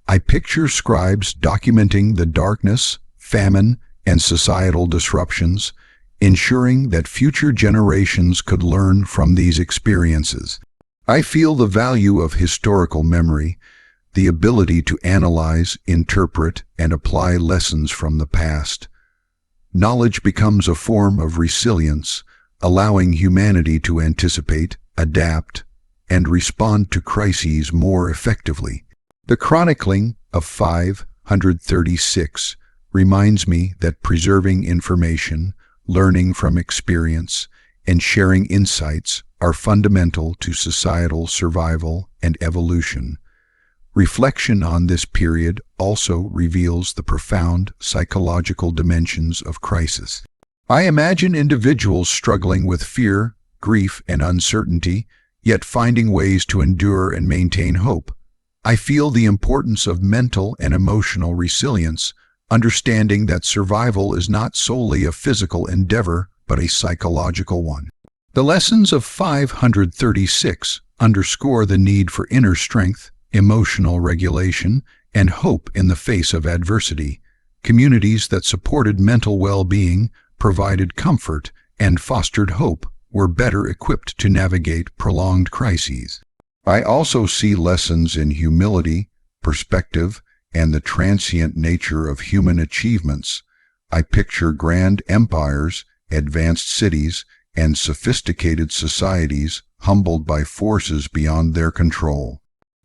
I picture scribes documenting the darkness, famine, and societal disruptions, ensuring that future generations could learn from these experiences. I feel the value of historical memory, the ability to analyze, interpret, and apply lessons from the past. Knowledge becomes a form of resilience, allowing humanity to anticipate, adapt, and respond to crises more effectively. The chronicling of 536 reminds me that preserving information, learning from experience, and sharing insights are fundamental to societal survival and evolution. Reflection on this period also reveals the profound psychological dimensions of crisis. I imagine individuals struggling with fear, grief, and uncertainty, yet finding ways to endure and maintain hope. I feel the importance of mental and emotional resilience, understanding that survival is not solely a physical endeavor, but a psychological one. The lessons of 536 underscore the need for inner strength, emotional regulation, and hope in the face of adversity. Communities that supported mental well-being, provided comfort, and fostered hope were better equipped to navigate prolonged crises. I also see lessons in humility, perspective, and the transient nature of human achievements. I picture grand empires, advanced cities, and sophisticated societies humbled by forces beyond their control.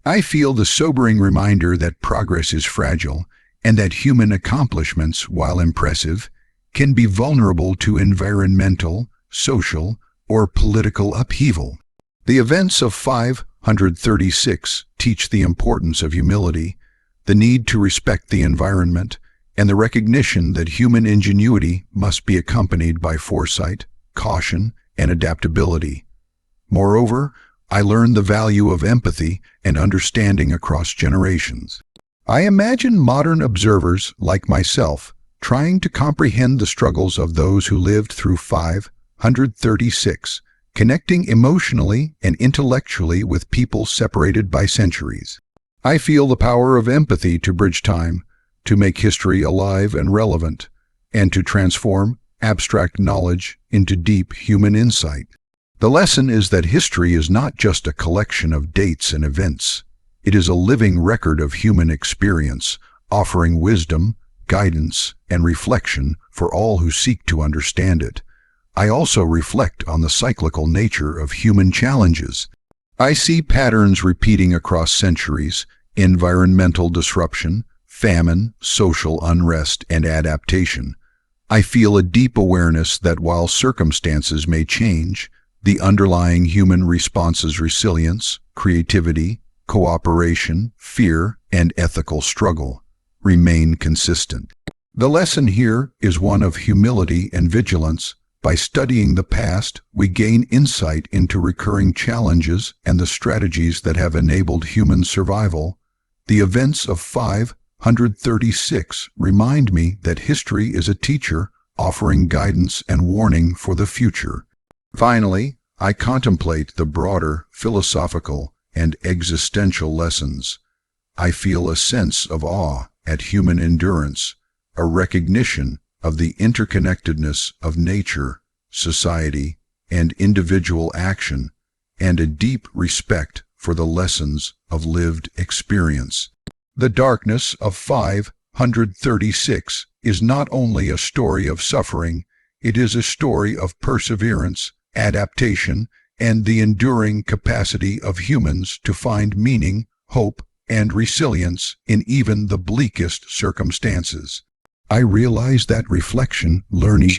I feel the sobering reminder that progress is fragile and that human accomplishments, while impressive, can be vulnerable to environmental, social, or political upheaval. The events of 536 teach the importance of humility, the need to respect the environment, and the recognition that human ingenuity must be accompanied by foresight, caution, and adaptability. Moreover, I learned the value of empathy and understanding across generations. I imagine modern observers like myself trying to comprehend the struggles of those who lived through 536, connecting emotionally and intellectually with people separated by centuries. I feel the power of empathy to bridge time, to make history alive and relevant, and to transform abstract knowledge into deep human insight. The lesson is that history is not just a collection of dates and events. It is a living record of human experience, offering wisdom, guidance, and reflection for all who seek to understand it. I also reflect on the cyclical nature of human challenges. I see patterns repeating across centuries: environmental disruption, famine, social unrest, and adaptation. I feel a deep awareness that while circumstances may change, the underlying human responses, resilience, creativity, cooperation, fear, and ethical struggle remain consistent. The lesson here is one of humility and vigilance. By studying the past, we gain insight into recurring challenges and the strategies that have enabled human survival. The events of 536 remind me that history is a teacher, offering guidance and warning for the future. Finally, I contemplate the broader philosophical and existential lessons. I feel a sense of awe at human endurance, a recognition of the interconnectedness of nature, society, and individual action, and a deep respect for the lessons of lived experience. The darkness of 536 is not only a story of suffering, it is a story of perseverance, adaptation, and the enduring capacity of humans to find meaning, hope, and resilience in even the bleakest circumstances. I realize that reflection, learning,